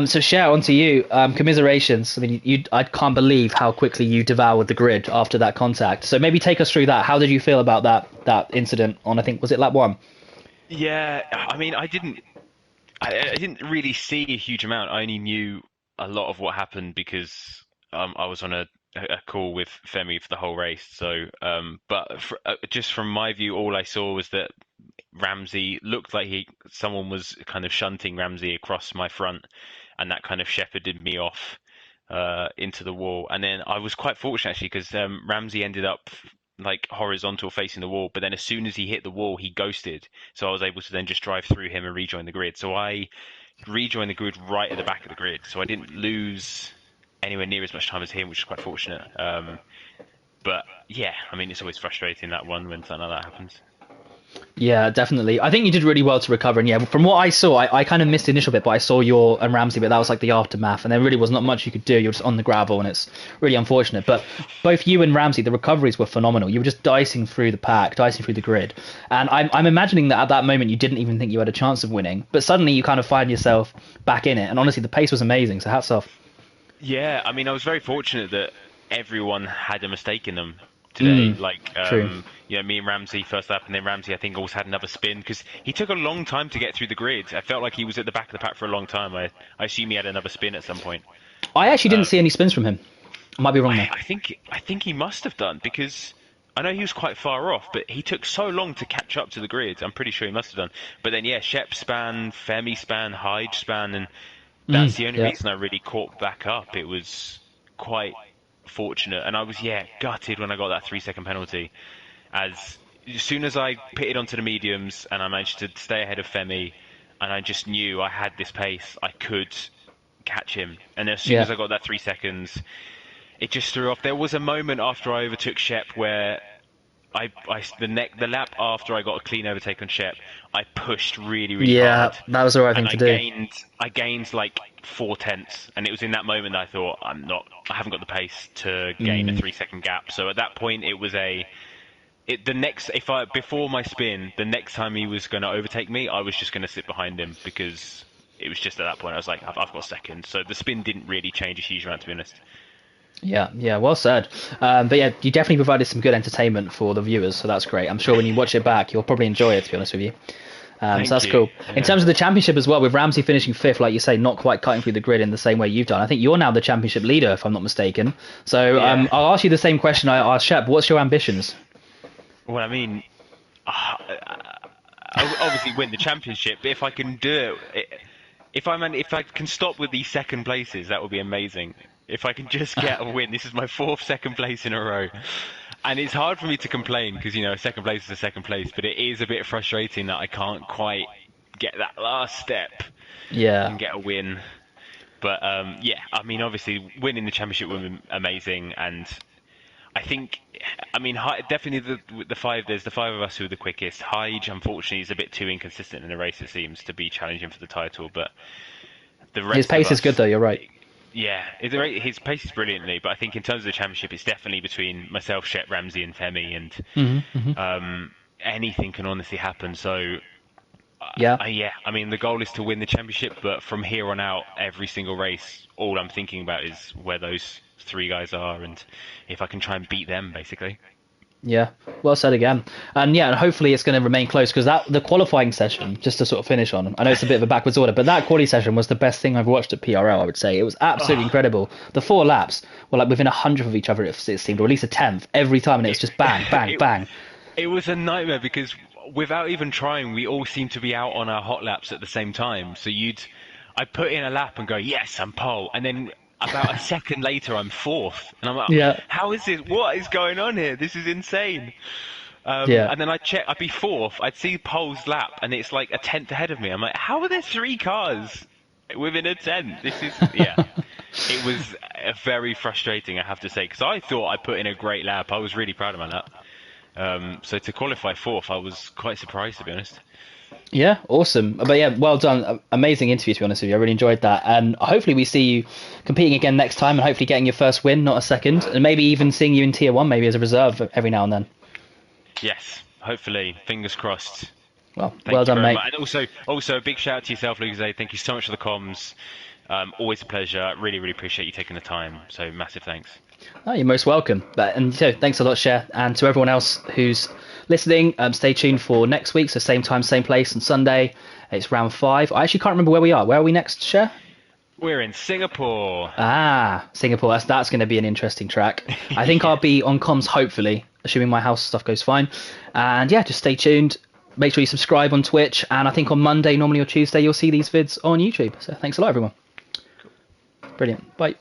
So, Share, on to you. Commiserations. I mean, I can't believe how quickly you devoured the grid after that contact. So maybe take us through that. How did you feel about that incident on, I think, was it lap one? Yeah, I mean, I didn't really see a huge amount. I only knew a lot of what happened because I was on a call with Femi for the whole race. So, just from my view, all I saw was that Ramsey looked like someone was kind of shunting Ramsey across my front, and that kind of shepherded me off into the wall. And then I was quite fortunate actually because Ramsey ended up like horizontal facing the wall, but then as soon as he hit the wall, he ghosted. So I was able to then just drive through him and rejoin the grid. So I rejoined the grid right at the back of the grid, so I didn't lose anywhere near as much time as him, which is quite fortunate. But yeah, I mean, it's always frustrating that one when something like that happens. Yeah, definitely. I think you did really well to recover. And yeah, from what I saw, I kind of missed the initial bit, but I saw your and Ramsey, but that was like the aftermath. And there really was not much you could do. You're just on the gravel, and it's really unfortunate. But both you and Ramsey, the recoveries were phenomenal. You were just dicing through the pack, dicing through the grid. And I'm imagining that at that moment, you didn't even think you had a chance of winning. But suddenly you kind of find yourself back in it. And honestly, the pace was amazing. So hats off. Yeah, I mean, I was very fortunate that everyone had a mistake in them today. Mm, Like, true. me and Ramsey first up, and then Ramsey, I think, also had another spin because he took a long time to get through the grid. I felt like he was at the back of the pack for a long time. I assume he had another spin at some point. I actually didn't Um, see any spins from him. I might be wrong there. I think he must have done because I know he was quite far off, but he took so long to catch up to the grid. I'm pretty sure he must have done. But then yeah, Shep span, Femi span, Hyde span, and that's the only Yeah. reason I really caught back up. It was quite fortunate, and I was gutted when I got that 3 second penalty. As soon as I pitted onto the mediums and I managed to stay ahead of Femi, and I just knew I had this pace, I could catch him. And as soon Yeah. as I got that 3 seconds, it just threw off. There was a moment after I overtook Shep where the lap after I got a clean overtake on Shep, I pushed really, really Yeah, hard, that was the right and thing to do. I gained like 4 tenths, and it was in that moment that I thought I haven't got the pace to gain a Mm, 3 second gap. So at that point, it was the next if I before my spin, the next time he was going to overtake me, I was just going to sit behind him because it was just at that point I was like, I've got a second. So the spin didn't really change a huge amount, to be honest. yeah, well said. But yeah, you definitely provided some good entertainment for the viewers, so that's great. I'm sure when you watch it back, you'll probably enjoy it, to be honest with you. So Thank that's you. cool. In Yeah. terms of the championship as well, with Ramsey finishing fifth, like you say, not quite cutting through the grid in the same way you've done. I think you're now the championship leader, if I'm not mistaken. So Yeah. I'll ask you the same question I asked Shep. What's your ambitions? Well, I mean, I'll obviously win the championship, but if I can do if I can stop with these second places, that would be amazing. If I can just get a win, this is my fourth second place in a row, and it's hard for me to complain because second place is a second place, but it is a bit frustrating that I can't quite get that last step Yeah. and get a win. But yeah, I mean, obviously winning the championship would be amazing, and I think, I mean, definitely the five. There's the five of us who are the quickest. Hyde, unfortunately, is a bit too inconsistent in the race. It seems to be challenging for the title, but the His rest of pace is good, us, though, you're right. yeah, his pace is brilliantly. But I think in terms of the championship, it's definitely between myself, Shep, Ramsey, and Femi. And Hmm. um, anything can honestly happen. So Yeah. yeah, I mean, the goal is to win the championship, but from here on out, every single race, all I'm thinking about is where those three guys are and if I can try and beat them, basically. Yeah, well said again. And yeah, and hopefully it's going to remain close because that the qualifying session, just to sort of finish on, I know it's a bit of a backwards order, but that quali session was the best thing I've watched at PRL, I would say. It was absolutely Oh, incredible. The 4 laps were like within 100th of each other, it seemed, or at least a tenth every time, and it was just bang, bang, it, bang. it was a nightmare because without even trying, we all seemed to be out on our hot laps at the same time. So I'd put in a lap and go, yes, I'm pole. And then about a second later, I'm fourth. And I'm like, Yeah, how is this? What is going on here? This is insane. yeah. And then I'd be fourth. I'd see Pole's lap, and it's like a tenth ahead of me. I'm like, how are there three cars within a tenth? This is, yeah. It was very frustrating, I have to say, because I thought I put in a great lap. I was really proud of my lap. So to qualify fourth, I was quite surprised, to be honest. Yeah, awesome. But yeah, well done. Amazing interview, to be honest with you. I really enjoyed that. And hopefully we see you competing again next time and hopefully getting your first win, not a second. And maybe even seeing you in Tier 1, maybe as a reserve every now and then. Yes, hopefully, fingers crossed. Well, Thank well you done, very mate. much. And also a big shout out to yourself, Lucas. Thank you so much for the comms. Always a pleasure. Really, really appreciate you taking the time. So massive thanks. Oh, you're most welcome. And so thanks a lot, Cher. And to everyone else who's listening, stay tuned for next week. So same time, same place on Sunday. It's round 5. I actually can't remember where we are. Where are we next, Cher? We're in Singapore. Ah, Singapore. That's going to be an interesting track. I think Yeah. I'll be on comms, hopefully, assuming my house stuff goes fine. And yeah, just stay tuned. Make sure you subscribe on Twitch. And I think on Monday, normally or Tuesday, you'll see these vids on YouTube. So thanks a lot, everyone. Brilliant. Bye.